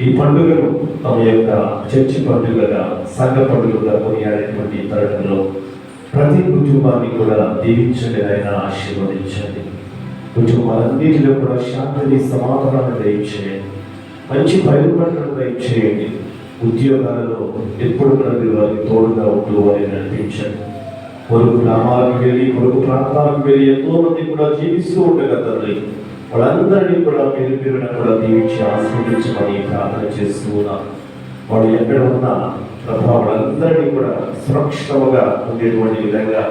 S4: ఈ పండుగను తమ యొక్క చర్చి పండుగగా సంఘ పండుగగా కొనియాడేటువంటి తరుణంలో ప్రతి కుటుంబాన్ని కూడా దీవించండి, ఆయన ఆశీర్వదించండి. కుటుంబాలన్నిటిలో కూడా శాంతిని సమాధానాన్ని దయచేయండి, మంచి బయలుపడటం దయచేయండి. ఉద్యోగాలలో ఎప్పుడు ప్రతి వారికి తోడుగా ఉంటూ వారిని నడిపించండి. పొరుగు గ్రామాలకు వెళ్ళి పొరుగు ప్రాంతాలకు వెళ్ళి ఎంతో మంది కూడా జీవిస్తూ ఉండగా తండ్రి, వాళ్ళందరినీ కూడా పేరు పేరున కూడా దీవించి ఆస్వాదించమని ప్రార్థన చేస్తూ ఉన్నాను. వాళ్ళు ఎక్కడ ఉన్నా ప్రభావ వాళ్ళందరినీ కూడా సురక్షితంగా ఉండేటువంటి విధంగా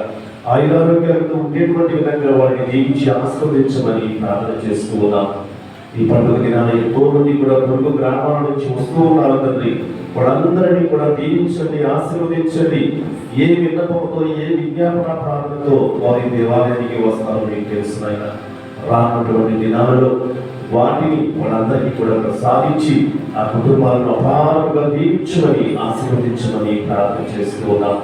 S4: ఆయురారోగ్యాలతో ఉండేటువంటి విధంగా వారిని దీవించి ఆశీర్వదించమని ప్రార్థన చేస్తూ ఉన్నాం. ఈ పండుగ దినాన ఎంతో మంది కూడా పొరుగు గ్రామాల నుంచి వస్తూ ఉన్నారు తండ్రి. వాళ్ళందరినీ కూడా దీవించండి, ఆశీర్వదించండి. ఏ విన్నపంతో, ఏ విజ్ఞాపన ప్రార్థనతో వారి దేవాలయానికి వస్తారో మీకు తెలుసునైనా రానున్నటువంటి దినాలలో వాటిని వాళ్ళందరికీ కూడా ప్రసాదించి ఆ కుటుంబాలను అపారంగా దీవించమని ఆశీర్వదించమని ప్రార్థన చేస్తూ ఉన్నాం.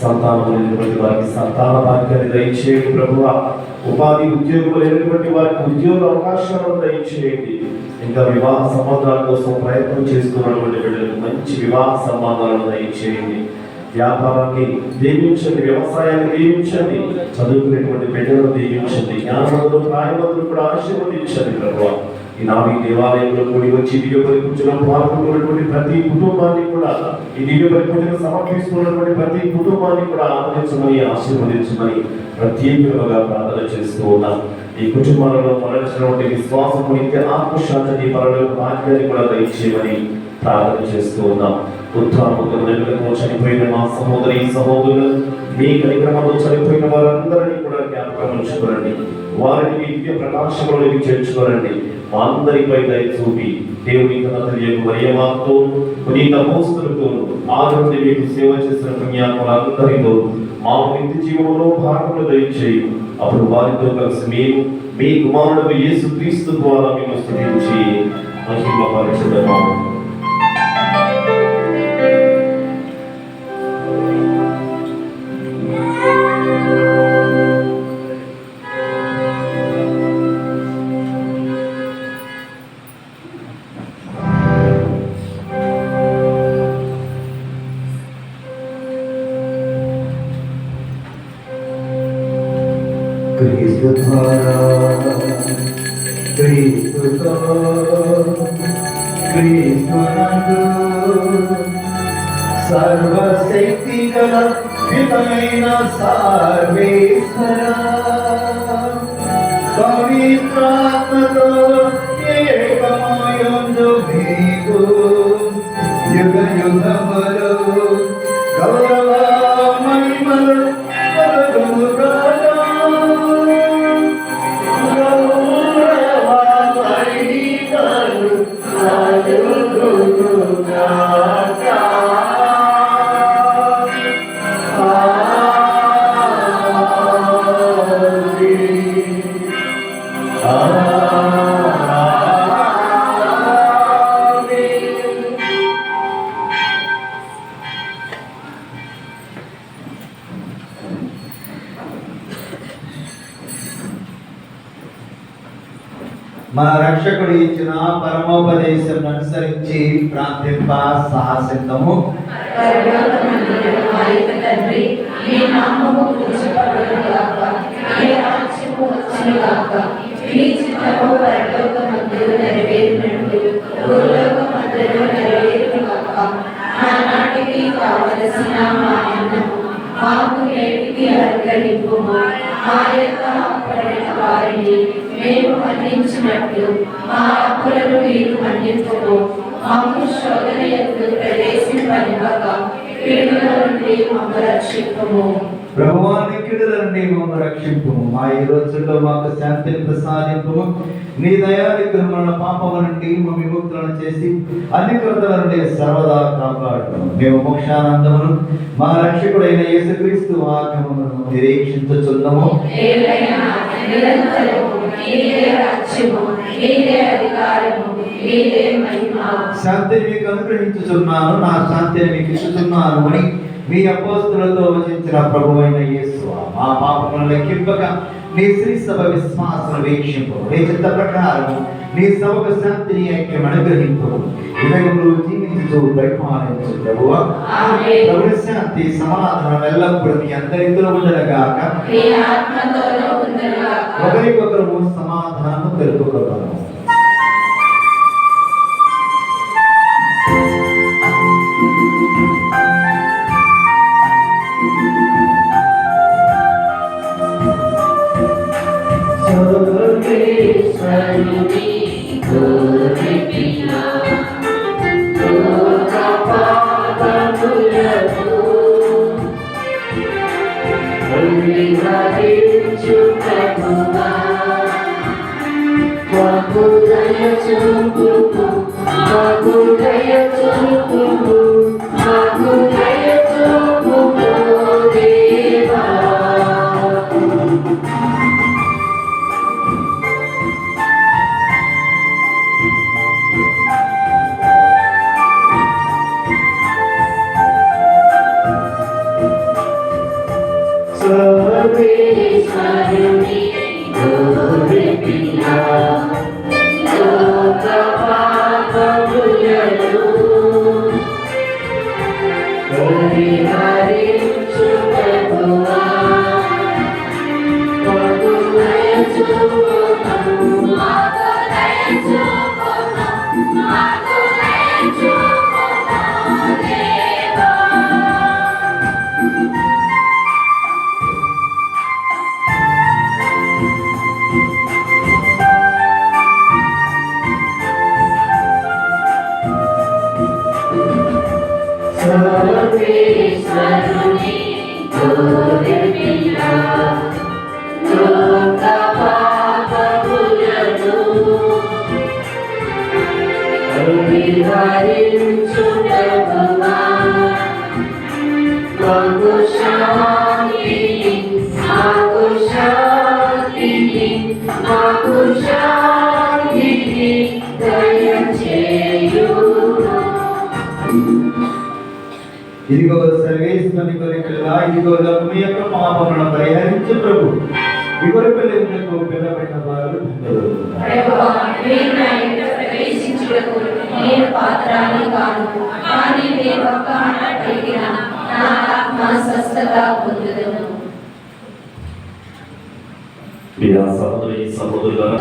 S4: సంతానం లేనటువంటి వారికి సంతాన భాగ్యాన్ని దయచేయండి ప్రభువా. ఉపాధి ఉద్యోగం లేనటువంటి వారికి ఉద్యోగ అవకాశాలను దయచేయండి. ఇంకా వివాహ సంబంధాల కోసం ప్రయత్నం చేస్తున్నటువంటి బిడ్డలకు మంచి వివాహ సంబంధాలను దయచేయండి. వ్యాపారాన్ని దీవించండి, వ్యవసాయాన్ని దీవించండి, చదువుకునేటువంటి బిడ్డలను దీవించండి, జ్ఞానవంతులు ప్రాయవంతులు కూడా ఆశీర్వదించండి ప్రభువా. ఈ నావి దేవాలయంలో కూడి వచ్చి దివ్య పరిపూజలో పాల్గొన్నటువంటి ప్రతి కుటుంబాన్ని కూడా, ఈ దివ్య పరిపూజను సమర్పిస్తున్నటువంటి ప్రతి కుటుంబాన్ని కూడా ఆదరించమని, ఆశీర్వదించమని ప్రత్యేకంగా ప్రార్థన చేస్తూ ఉన్నాం. ఈ కుటుంబాలలో మరణించినటువంటి విశ్వాసము, నిత్య ఆత్మశాంతిని, పరలోక భాగ్యాన్ని కూడా దయచేయమని ప్రార్థన చేస్తూ ఉన్నాం. ఉత్తానముతో చనిపోయిన మా సహోదరి సహోదరులు, మీ కార్యక్రమంలో చనిపోయిన వారందరినీ కూడా జ్ఞాపకం ఉంచుకోరండి. వారిని మీ దివ్య ప్రకాశంలోకి చేర్చుకోరండి. మా అందరిపై దయ చూపి దేవుని కథలకు మరియమాతో, పునీత అపోస్తలులతో, ఆదరణ మీకు సేవ చేసిన పుణ్యాత్మలందరితో మా నిత్య జీవంలో భాగములు దయచేయి. అప్పుడు వారితో కలిసి మేము మీ కుమారుడు యేసుక్రీస్తు ద్వారా మేము స్తుతించి మహిమపరచుదము.
S1: క్రీస్తు ద్వారా, క్రీస్తుతో, క్రీస్తునందు సర్వశక్తి గల పితైన సర్వేశ్వర పవిత్రాత్మతో ఏకమయుండు మీకు యుగ యుగములు గౌరవ మహిమలు కలుగునుగాక. మన రక్షకుడు ఇచ్చిన పరమోపదేశం అనుసరించి ప్రార్థింప సాహసిద్దాము.
S6: మాకు నేటికి అనుగ్రహింపుము. మా యొక్క అప్పుడైన వారిని మేము మన్నించినట్లు మా అప్పులను మీరు మన్నింపుము. మాకు శోధన యందు ప్రవేశింపనివ్వక కీడుల నుండి మమ్మల్ని రక్షింపుము.
S1: ప్రభువాని కీడుల నుండి మమ్మల్ని రక్షింపుము. మా ఈ రోజుల్లో మాకు శాంతిని ప్రసాదింపుము. నీ దయానికి మన పాపము నుండి మా విముక్తులను చేసి అన్ని కొరతల నుండి సర్వదా కాపాడుము. మేము మోక్షానందమును మా రక్షకుడైన యేసుక్రీస్తు ఆత్మను నిరీక్షించుచున్నాము. శాంతిని మీకు అనుగ్రహించుచున్నాను, నా శాంతిని మీకు ఇచ్చుచున్నాను అని మీ అపోస్తులతో వచించిన ప్రభువైన యేసు మా పాపములను లెక్కింపక నీ శ్రీ సభ విశ్వాసం వీక్షింపు. నీ చిత్త ప్రకారం నీ సభకు శాంతిని ఐక్యం అనుగ్రహింపు. హృదయంలో జీవించు పరిపాలించు ప్రభువా. ప్రభు శాంతి సమాధానం ఎల్లప్పుడూ మీ అందరితో ఉండగాక. ఒకరికొకరు సమాధానం తెలుపుకోగలము.
S6: Hallelujah.
S5: పరిహరించు ప్రభువా మాకు దయ చూపుము మాకు దయ చూపుము మాకు దయ చూపుము దేవా సర్వేశ్వరుని గోరెపిల్లా లోక పాపములను పరిహరించు ప్రభువా మాకు దయ చూపుము
S6: మాకు దయ చూపుము మాకు దయ చూపుము దేవా
S5: సర్వేశ్వరుని గోరెపిల్లా లోక పాపములను పరిహరించు ప్రభువా మాకు శాంతిని మాకు శాంతిని మాకు శాంతిని దయచేయుము
S1: ఇదిగో సర్వేశ్వరుని గొర్రెపిల్ల ఇదిగో లోకము యొక్క పాపములను పరిహరించు ప్రభు ఈ గొర్రెపిల్లకు పిల్లబడిన వారు ధన్యులు.
S6: ప్రభువా మీరు నా ఇంట ప్రవేశించుటకు నేను పాత్రాన్ని కాను కానీ మీరు ఒక్క మాట పలికిన నా ఆత్మ స్వస్థత పొందుదును
S4: ప్రియ సహోదరి సహోదరులారా,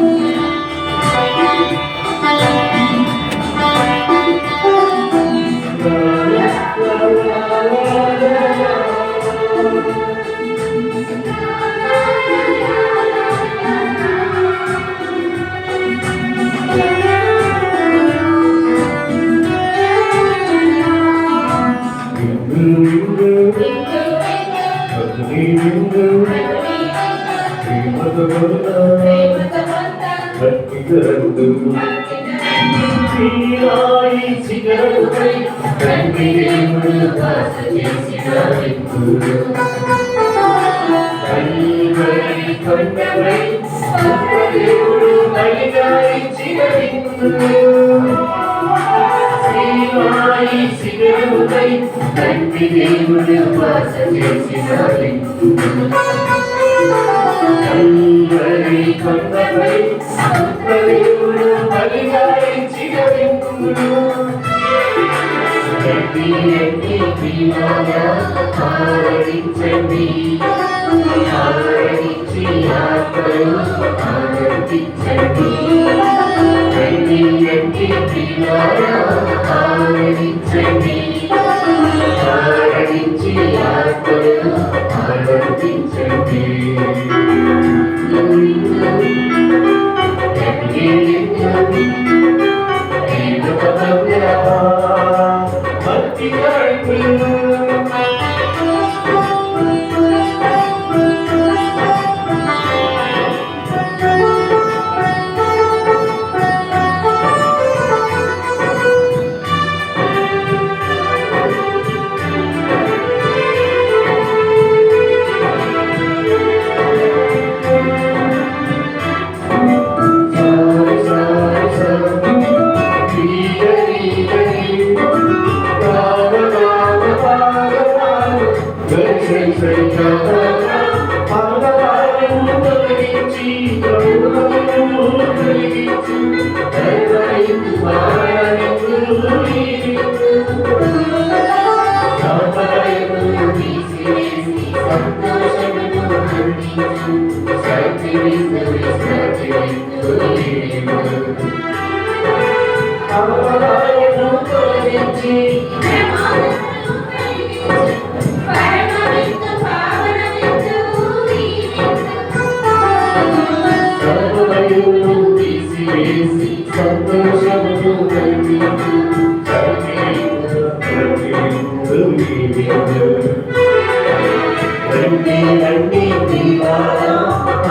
S5: రండి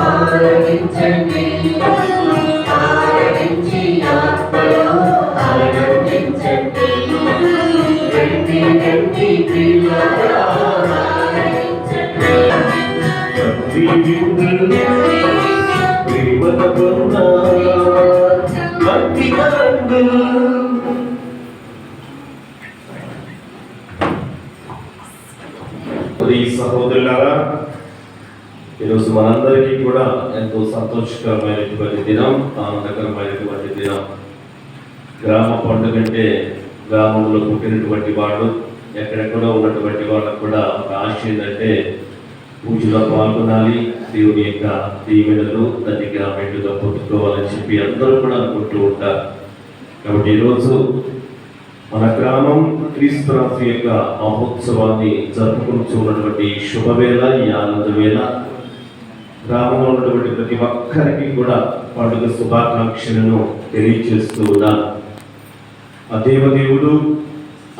S5: ఆరగించండి ఆరగించి ఆత్మలో ఆనందించండి రండి రండి ప్రియులారా ఆరగించండి
S4: ఈ సహోదరులారా, ఈరోజు మనందరికీ కూడా ఎంతో సంతోషకరమైనటువంటి దినం, ఆనందకరమైనటువంటి దినం. గ్రామ పండుగ అంటే గ్రామంలో పుట్టినటువంటి వాళ్ళు, ఎక్కడెక్కడో ఉన్నటువంటి వాళ్ళకు కూడా ఒక ఆశ ఏంటంటే పూజలో పాల్గొనాలి, దేవుని యొక్క దీవెనలు దానికి మెండుగా పొందుకోవాలని చెప్పి అందరూ కూడా అనుకుంటూ ఉంటారు. కాబట్టి ఈరోజు మన గ్రామం క్రీస్తు రాత్రి యొక్క మహోత్సవాన్ని జరుపుకుంటున్నటువంటి శుభవేళ, ఈ ఆనంద వేళ. గ్రామంలో ఉన్నటువంటి ప్రతి ఒక్కరికి కూడా పండుగ శుభాకాంక్షలను తెలియజేస్తూ ఉన్నాను. ఆ దేవదేవుడు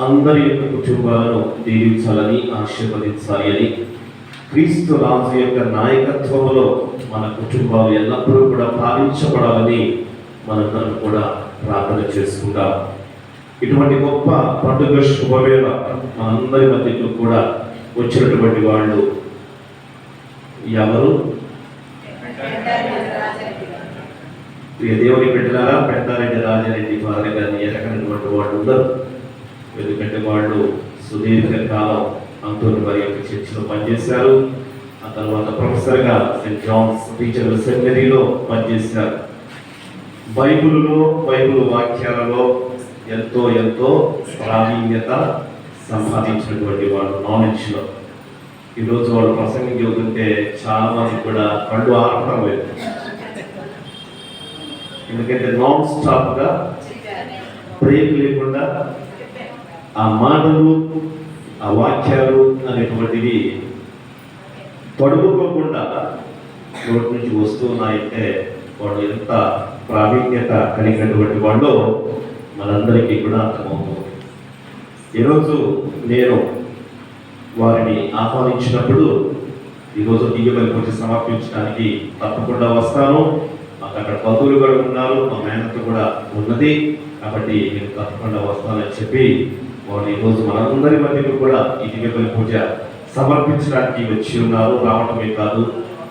S4: అందరి యొక్క కుటుంబాలను దీవించాలని, ఆశీర్వదించాలి అని, క్రీస్తు రాజు యొక్క నాయకత్వంలో మన కుటుంబాలు ఎల్లప్పుడూ కూడా పాలించబడాలని మనందరం కూడా ప్రార్థన చేసుకుంటాం. ఇటువంటి గొప్ప పండుగ శుభవేళ మనందరి మధ్యలో కూడా వచ్చినటువంటి వాళ్ళు ఎవరు? దేవుని బిడ్డలారా, పెంటారెడ్డి రాజారెడ్డి ఫాదర్ గారిని ఎరగనటువంటి వాళ్ళు ఉండరు. ఎందుకంటే వాళ్ళు సుదీర్ఘకాలం అంతోని వారి యొక్క చర్చిలో పనిచేశారు. ఆ తర్వాత ప్రొఫెసర్గా సెయింట్ జాన్స్ టీచర్ సెమినరీలో పనిచేశారు. బైబిల్ వాక్యాలలో ఎంతో ఎంతో ప్రావీణ్యత సంపాదించినటువంటి వాళ్ళు, నాలెడ్జ్లో. ఈరోజు వాళ్ళు ప్రసంగం చెబుతుంటే చాలా మంది కూడా కళ్ళు ఆడటం లేదు. ఎందుకంటే నాన్ స్టాప్గా బ్రేక్ లేకుండా ఆ మాటలు, ఆ వాక్యాలు అనేటువంటివి తడుపుకోకుండా నోటి నుంచి వస్తున్నాయంటే వాళ్ళు ఎంత ప్రావీణ్యత కలిగినటువంటి వాళ్ళు మనందరికీ కూడా అర్థమవుతుంది. ఈరోజు నేను వారిని ఆహ్వానించినప్పుడు ఈరోజు దివ్యబలి పూజ సమర్పించడానికి తప్పకుండా వస్తాను. మాకు అక్కడ బంధువులు కూడా ఉన్నారు, మా మేనత్త కూడా ఉన్నది, కాబట్టి నేను తప్పకుండా వస్తానని చెప్పి వాళ్ళు ఈరోజు మనందరి మధ్యలో కూడా ఈ దివ్యబలి పూజ సమర్పించడానికి వచ్చి ఉన్నారు. రావటమే కాదు,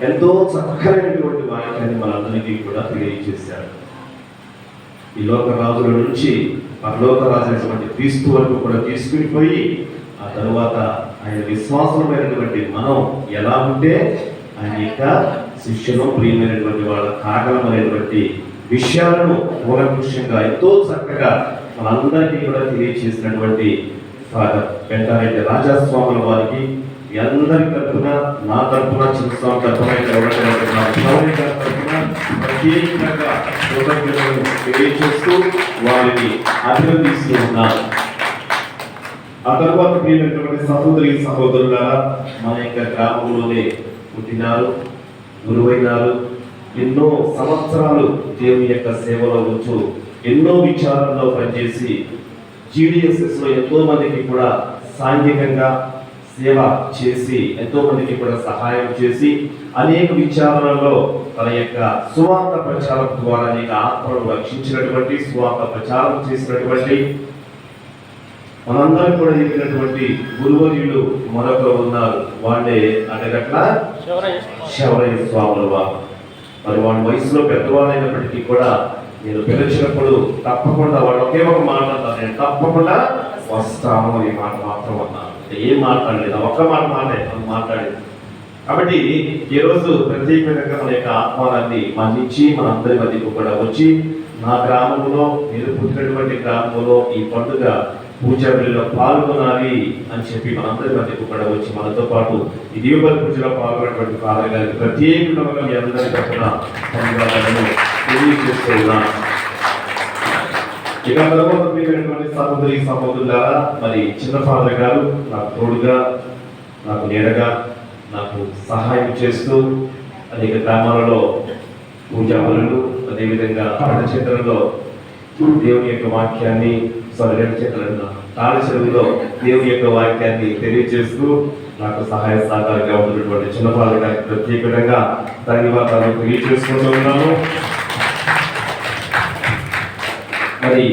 S4: ఎంతో చక్కనైనటువంటి వాక్యాన్ని మనందరికీ కూడా తెలియజేశారు. ఈ లోక రాజుల నుంచి పరలోక రాజైనటువంటి క్రీస్తు వరకు కూడా తీసుకుని పోయి, ఆ తరువాత ఆయన విశ్వాసమైనటువంటి మనం ఎలా ఉంటే ఆయన యొక్క శిష్యులు ప్రియమైనటువంటి వాళ్ళ కాగలమైనటువంటి విషయాలను మూలకృష్యంగా ఎంతో చక్కగా మనందరికీ కూడా తెలియజేసినటువంటి ఫాదర్ పెంటారెడ్డి రాజాస్వాముల వారికి అందరి తరఫున, నా తరఫున, చిన్నస్వామి తరఫున, ప్రత్యేకంగా కృతజ్ఞతలను తెలియజేస్తూ వారిని అభినందిస్తూ ఉన్నారు. ఆ తర్వాత ప్రియమైనటువంటి సహోదరులారా, మన యొక్క గ్రామంలోనే పుట్టినారు, గురువైనారు, ఎన్నో సంవత్సరాలు దేవుని యొక్క సేవలో ఉంటూ ఎన్నో విచారాల్లో పనిచేసి GDSS లో ఎంతో మందికి కూడా సాంఘికంగా సేవ చేసి ఎంతో మందికి కూడా సహాయం చేసి అనేక విచారణల్లో తన యొక్క సువార్త ప్రచారం ద్వారా అనేక ఆత్మలను రక్షించినటువంటి, సువార్త ప్రచారం చేసినటువంటి, మనందరం కూడా ఎదిగినటువంటి గురువర్యులు మరొకరు ఉన్నారు. వాళ్ళే అడగట్ల శవరయ్య స్వాముల వారు. మరి వాళ్ళ వయసులో పెద్దవాళ్ళైనప్పటికీ కూడా నేను పిలిచినప్పుడు తప్పకుండా వాళ్ళు ఒకే ఒక మాట అన్నారు, నేను తప్పకుండా వస్తాను అనే మాట మాత్రం అన్నాను. ఏం మాట్లాడలేదు, ఒక్క మాట మాట్లాడేది. కాబట్టి ఈరోజు ప్రత్యేకంగా మన యొక్క ఆహ్వానాన్ని మన్నించి మనందరి మధ్యకు కూడా వచ్చి, నా గ్రామంలో, నేను పుట్టినటువంటి గ్రామంలో ఈ పండుగ పూజలో పాల్గొనాలి అని చెప్పి మనందరి మధ్యకు కూడా వచ్చి మనతో పాటు ఈ దివ్యబలి పూజలో పాల్గొనేటువంటి ఫాదర్ గారికి ప్రత్యేకంగా మీ అందరి తరఫున ధన్యవాదాలను తెలియజేస్తూ ఉన్నాను. ఇక తర్వాత సహోదరి సహోదరులారా, మరి చిన్న ఫాదర్ గారు నాకు తోడుగా, నాకు నీడగా, నాకు సహాయం చేస్తూ అనేక గ్రామాలలో పూజా పనులు, అదేవిధంగా పట్టచేతలలో దేవుని యొక్క వాక్యాన్ని రెండు చేతులను తాళ చెరువులో దేవుని యొక్క వాక్యాన్ని తెలియజేస్తూ నాకు సహాయ సహకారంగా ఉన్నటువంటి చిన్నపాలు గారికి ప్రత్యేకంగా ధన్యవాదాలు తెలియజేసుకుంటూ ఉన్నాను. మరి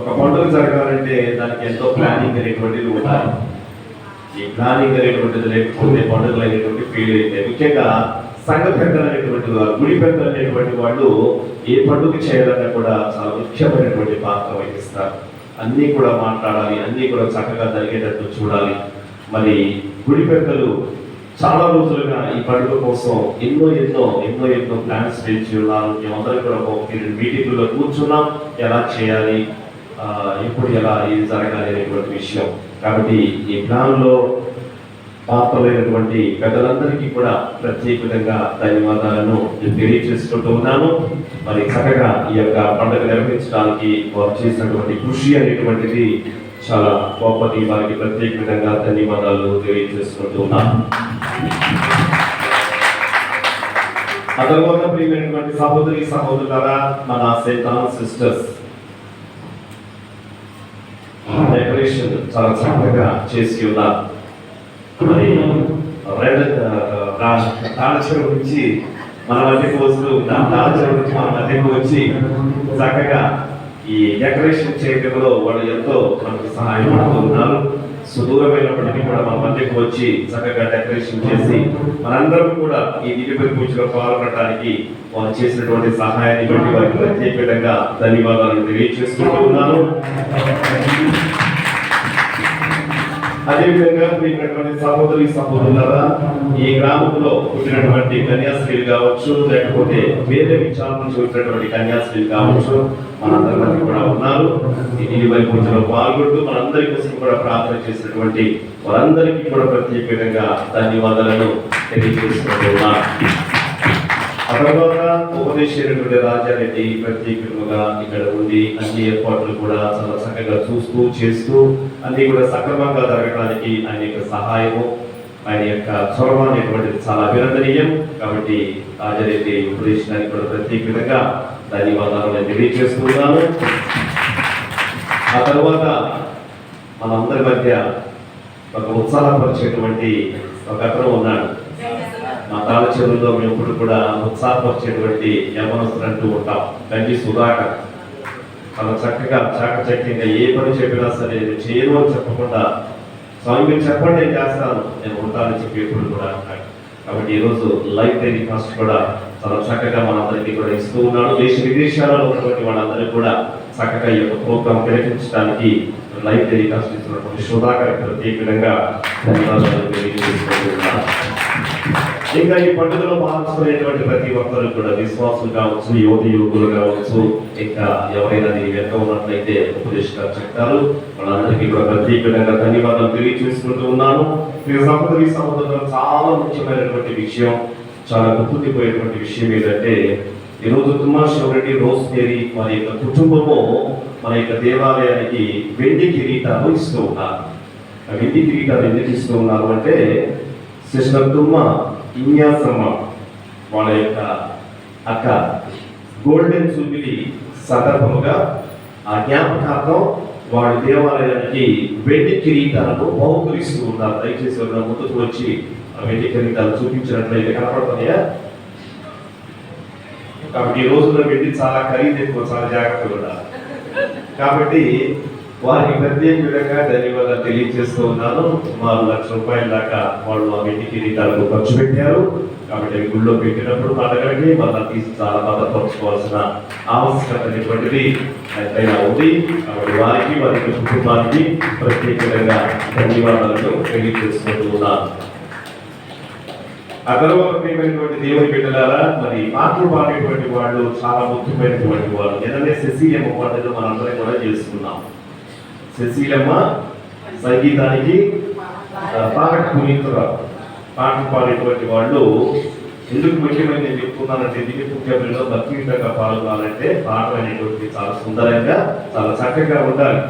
S4: ఒక పండుగ జరగాలంటే దానికి ఎంతో ప్లానింగ్ అనేటువంటిది ఉండాలి. ఈ ప్లానింగ్ అనేటువంటిది లేకపోతే పండుగలు అనేటువంటి ఫెయిల్ అయితే, ముఖ్యంగా సంఘ పెద్దలు అనేటువంటి వారు, గుడి పెద్దలు అనేటువంటి వాళ్ళు ఏ పండుగ చేయాలన్నా కూడా చాలా ముఖ్యమైనటువంటి పాత్ర వహిస్తారు. అన్నీ కూడా మాట్లాడాలి, అన్నీ కూడా చక్కగా జరిగేటట్టు చూడాలి. మరి గుడి పెద్దలు చాలా రోజులుగా ఈ పండుగ కోసం ఎన్నో ప్లాన్స్ పెంచి ఉన్నారు. మేమందరం కూడా ఒక మీటింగ్లో కూర్చున్నాం, ఎలా చేయాలి, ఎప్పుడు ఎలా ఇది జరగాలి అనేటువంటి విషయం. కాబట్టి ఈ ప్లాన్లో పాత్రలైనటువంటి పెద్దలందరికీ కూడా ప్రత్యేకంగా ధన్యవాదాలను తెలియజేసుకుంటూ ఉన్నాను. మరి చక్కగా ఈ యొక్క పండుగ నిర్వహించడానికి వారు చేసినటువంటి కృషి అనేటువంటిది చాలా గొప్పది. వారికి ప్రత్యేకంగా ధన్యవాదాలు తెలియజేసుకుంటూ ఉన్నాను. ఆ తర్వాత ప్రియమైనటువంటి సహోదరులారా, మన సెయింట్ సిస్టర్స్ డెకరేషన్ చాలా చక్కగా చేసి ఉన్నారు. మరి తాళచెరు నుంచి మన మధ్యకు వస్తూ తాళచెరు నుంచి మన మధ్యకు వచ్చి చక్కగా ఈ డెకరేషన్ చేయడంలో వాళ్ళు ఎంతో మనకు సహాయపడుతూ ఉన్నారు. సుదూరమైనప్పటికీ కూడా మన మధ్యకు వచ్చి చక్కగా డెకరేషన్ చేసి మనందరం కూడా ఈ దివ్య పూజలో పాల్గొనడానికి వారు చేసినటువంటి సహాయాన్ని బట్టి వారికి ప్రత్యేకంగా ధన్యవాదాలు తెలియజేసుకుంటూ ఉన్నాను. అదేవిధంగా ప్రియమైనటువంటి సహోదరులారా, ఈ గ్రామంలో పుట్టినటువంటి కన్యాస్త్రీలు కావచ్చు, లేకపోతే వేరే విచారణ చూసినటువంటి కన్యాస్త్రీలు కావచ్చు, మనందరి కూడా ఉన్నారు. ఈ దివ్య పూజలో పాల్గొంటూ మనందరి కోసం కూడా ప్రార్థన చేసినటువంటి వారందరికీ కూడా ప్రత్యేకంగా ధన్యవాదాలను తెలియజేసుకుంటూ ఉన్నారు. ఆ తర్వాత ఉపదేశించినటువంటి రాజారెడ్డి ప్రత్యేకంగా ఇక్కడ ఉండి అన్ని ఏర్పాట్లు కూడా చాలా చక్కగా చూస్తూ చేస్తూ అన్ని కూడా సక్రమంగా జరగడానికి ఆయన యొక్క సహాయము, ఆయన యొక్క చొరవ అనేటువంటిది చాలా అభినందనీయం. కాబట్టి రాజారెడ్డి ఉపదేశానికి కూడా ప్రత్యేకంగా ధన్యవాదాలను తెలియజేస్తున్నాను. ఆ తర్వాత మనందరి మధ్య ఒక ఉత్సాహపరిచేటువంటి ఒక అతను ఉన్నాడు. మా తాళ చెరువులో మేము ఎప్పుడు కూడా ఉత్సాహపరిచేటువంటి యవనస్తులు అంటూ ఉంటాం. గంజి సుధాకర్ చాలా చక్కగా చాకచక్యంగా ఏ పని చెప్పినా సరే నేను చేయను అని చెప్పకుండా, స్వామి మీరు చెప్పండి నేను చేస్తాను, నేను ఉంటానని చెప్పి ఎప్పుడు కూడా అంటాడు. కాబట్టి ఈరోజు లైఫ్ టెలికాస్ట్ కూడా చాలా చక్కగా మనందరికీ కూడా ఇస్తూ ఉన్నాడు. దేశ విదేశాలలో ఉన్నటువంటి వాళ్ళందరికీ కూడా చక్కగా ఈ యొక్క ప్రోగ్రాం నిర్వహించడానికి లైఫ్ టెలికాస్ట్ ఇస్తున్నటువంటి సుధాకర్ ప్రత్యేకంగా ధన్యవాదాలు తెలియజేసుకుంటున్నాను. ఇంకా ఈ పండుగలో పాల్గొనేటువంటి ప్రతి ఒక్కరు కూడా విశ్వాసులు కావచ్చు, యువకులు కావచ్చు, ఇంకా ఎవరైనా దీని వెనుక ఉన్నట్లయితే ఉపదేశాలు చెప్తారు. వాళ్ళందరికీ కూడా ప్రత్యేకంగా ధన్యవాదాలు తెలియజేసుకుంటూ ఉన్నాను. మీరు సహోదరులు చాలా ముఖ్యమైనటువంటి విషయం, చాలా గుర్తుండిపోయేటువంటి విషయం ఏంటంటే, ఈరోజు తుమ్మా శివరెడ్డి రోస్మేరీ వారి యొక్క కుటుంబము మన యొక్క దేవాలయానికి వెండి కిరీటాలు ఇస్తూ ఉన్నారు. ఆ వెండి కిరీటాలు ఎందుకు ఇస్తూ ఉన్నారు అంటే, సిస్టర్ తుమ్మా ఇన్యాసమ్మ వాళ్ళ యొక్క అక్క గోల్డెన్ జూబిలీ సందర్భంగా ఆ జ్ఞాపకార్థం వాళ్ళ దేవాలయానికి వెండి కిరీటాలను బహుకరిస్తూ ఉన్నారు. దయచేసి ఎవరైనా ముందుకు వచ్చి ఆ వెండి కిరీటాలు చూపించినట్లయితే కనపడుతున్నాయా? కాబట్టి ఈ రోజుల్లో వెండి చాలా ఖరీదు ఎక్కువ, చాలా జాగ్రత్తగా ఉండాలి. కాబట్టి వారికి ప్రత్యేక విధంగా ధన్యవాదాలు తెలియజేస్తూ ఉన్నాను. సుమారు ₹1,00,000 దాకా వాళ్ళు ఆ వెండి కిరీటాలకు ఖర్చు పెట్టారు. కాబట్టి అవి గుళ్ళో పెట్టినప్పుడు పండగలకి మళ్ళీ తీసి చాలా భద్రపరచుకోవాల్సిన ఆవశ్యకత అనేటువంటిది ఎంతైనా ఉంది. కాబట్టి వారికి వారి కుటుంబానికి ప్రత్యేకంగా ధన్యవాదాలను తెలియజేసుకుంటూ ఉన్నాను. ఆ తర్వాత ప్రియమైనటువంటి దేవుని బిడ్డలారా, మరి పాటలు పాడేటువంటి వాళ్ళు చాలా ముఖ్యమైనటువంటి వాళ్ళు. నిన్ననే శశీలమ్మ పండుగ మనందరం కూడా చేసుకున్నాం. శశీలమ్మ సంగీతానికి పాటకు పునీతురాలు. పాటలు పాడేటువంటి వాళ్ళు ఎందుకు ముఖ్యమైన నేను చెప్తున్నానంటే, దివ్య పూజలో భక్తియుతంగా పాల్గొనాలంటే పాటలు అనేటువంటి చాలా సుందరంగా, చాలా చక్కగా ఉండాలి.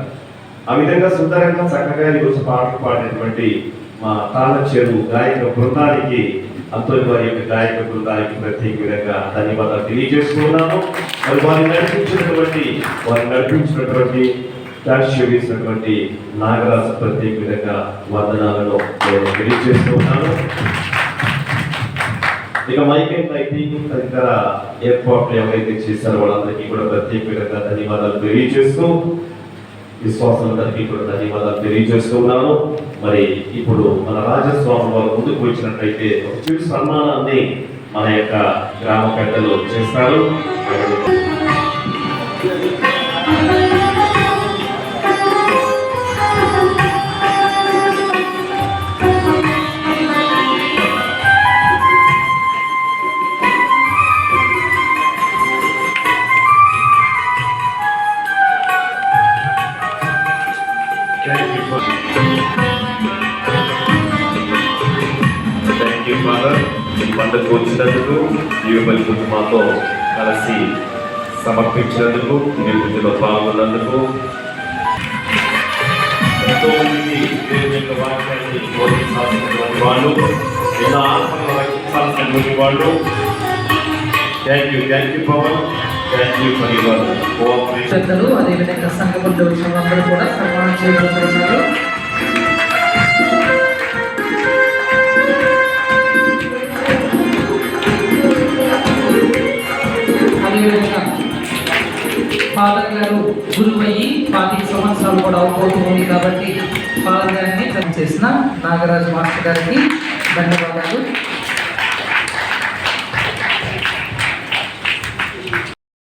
S4: ఆ విధంగా సుందరంగా చక్కగా ఈరోజు పాటలు పాడేటువంటి మా తాళ చెరువు గాయక బృందానికి, అంతోని వారి యొక్క గాయక బృందానికి ప్రత్యేక విధంగా ధన్యవాదాలు తెలియజేస్తున్నాను. మరి వారిని నడిపించినటువంటి సాక్ష్యం వేసినటువంటి నాగరాజు ప్రత్యేక విధంగా వందనాలను నేను తెలియజేస్తూ ఉన్నాను. ఇక మైక్ అండ్ లైటింగ్ తదితర ఏర్పాట్లు ఎవరైతే చేశారో వాళ్ళందరికీ కూడా ప్రత్యేక విధంగా ధన్యవాదాలు తెలియజేస్తూ విశ్వాసులందరికీ కూడా ధన్యవాదాలు తెలియజేస్తూ ఉన్నాను. మరి ఇప్పుడు మన రాజస్వామి వారు ముందుకు వచ్చినట్లయితే ఒక చిరు సన్మానాన్ని మన యొక్క గ్రామ పెద్దలు చేస్తారు. Thank you father. ఈ పండుగకు వచ్చినందుకు మీరు పలుకుతూ మాతో కలిసి సమర్పించినందుకు మీ పూజలో పాల్గొన్నందుకు ఎంతో మందికి దేవుని యొక్క వాక్యాన్ని బోధించాల్సినటువంటి వాళ్ళు, ఎన్నో ఆత్మలను రక్షించాల్సినటువంటి వాళ్ళు. Thank you Pavan. Thank you for your cooperation.
S7: పెద్దలు అదేవిధంగా సంఘంలో వచ్చిన అందరూ కూడా సన్మానం చేయబోతున్నారు. అదేవిధంగా ఫాదర్ గారు గురువు అయ్యి 5 సంవత్సరాలు కూడా అవుతుంది కాబట్టి ఫాదర్ గారిని చేసిన నాగరాజు మాస్టర్ గారికి ధన్యవాదాలు.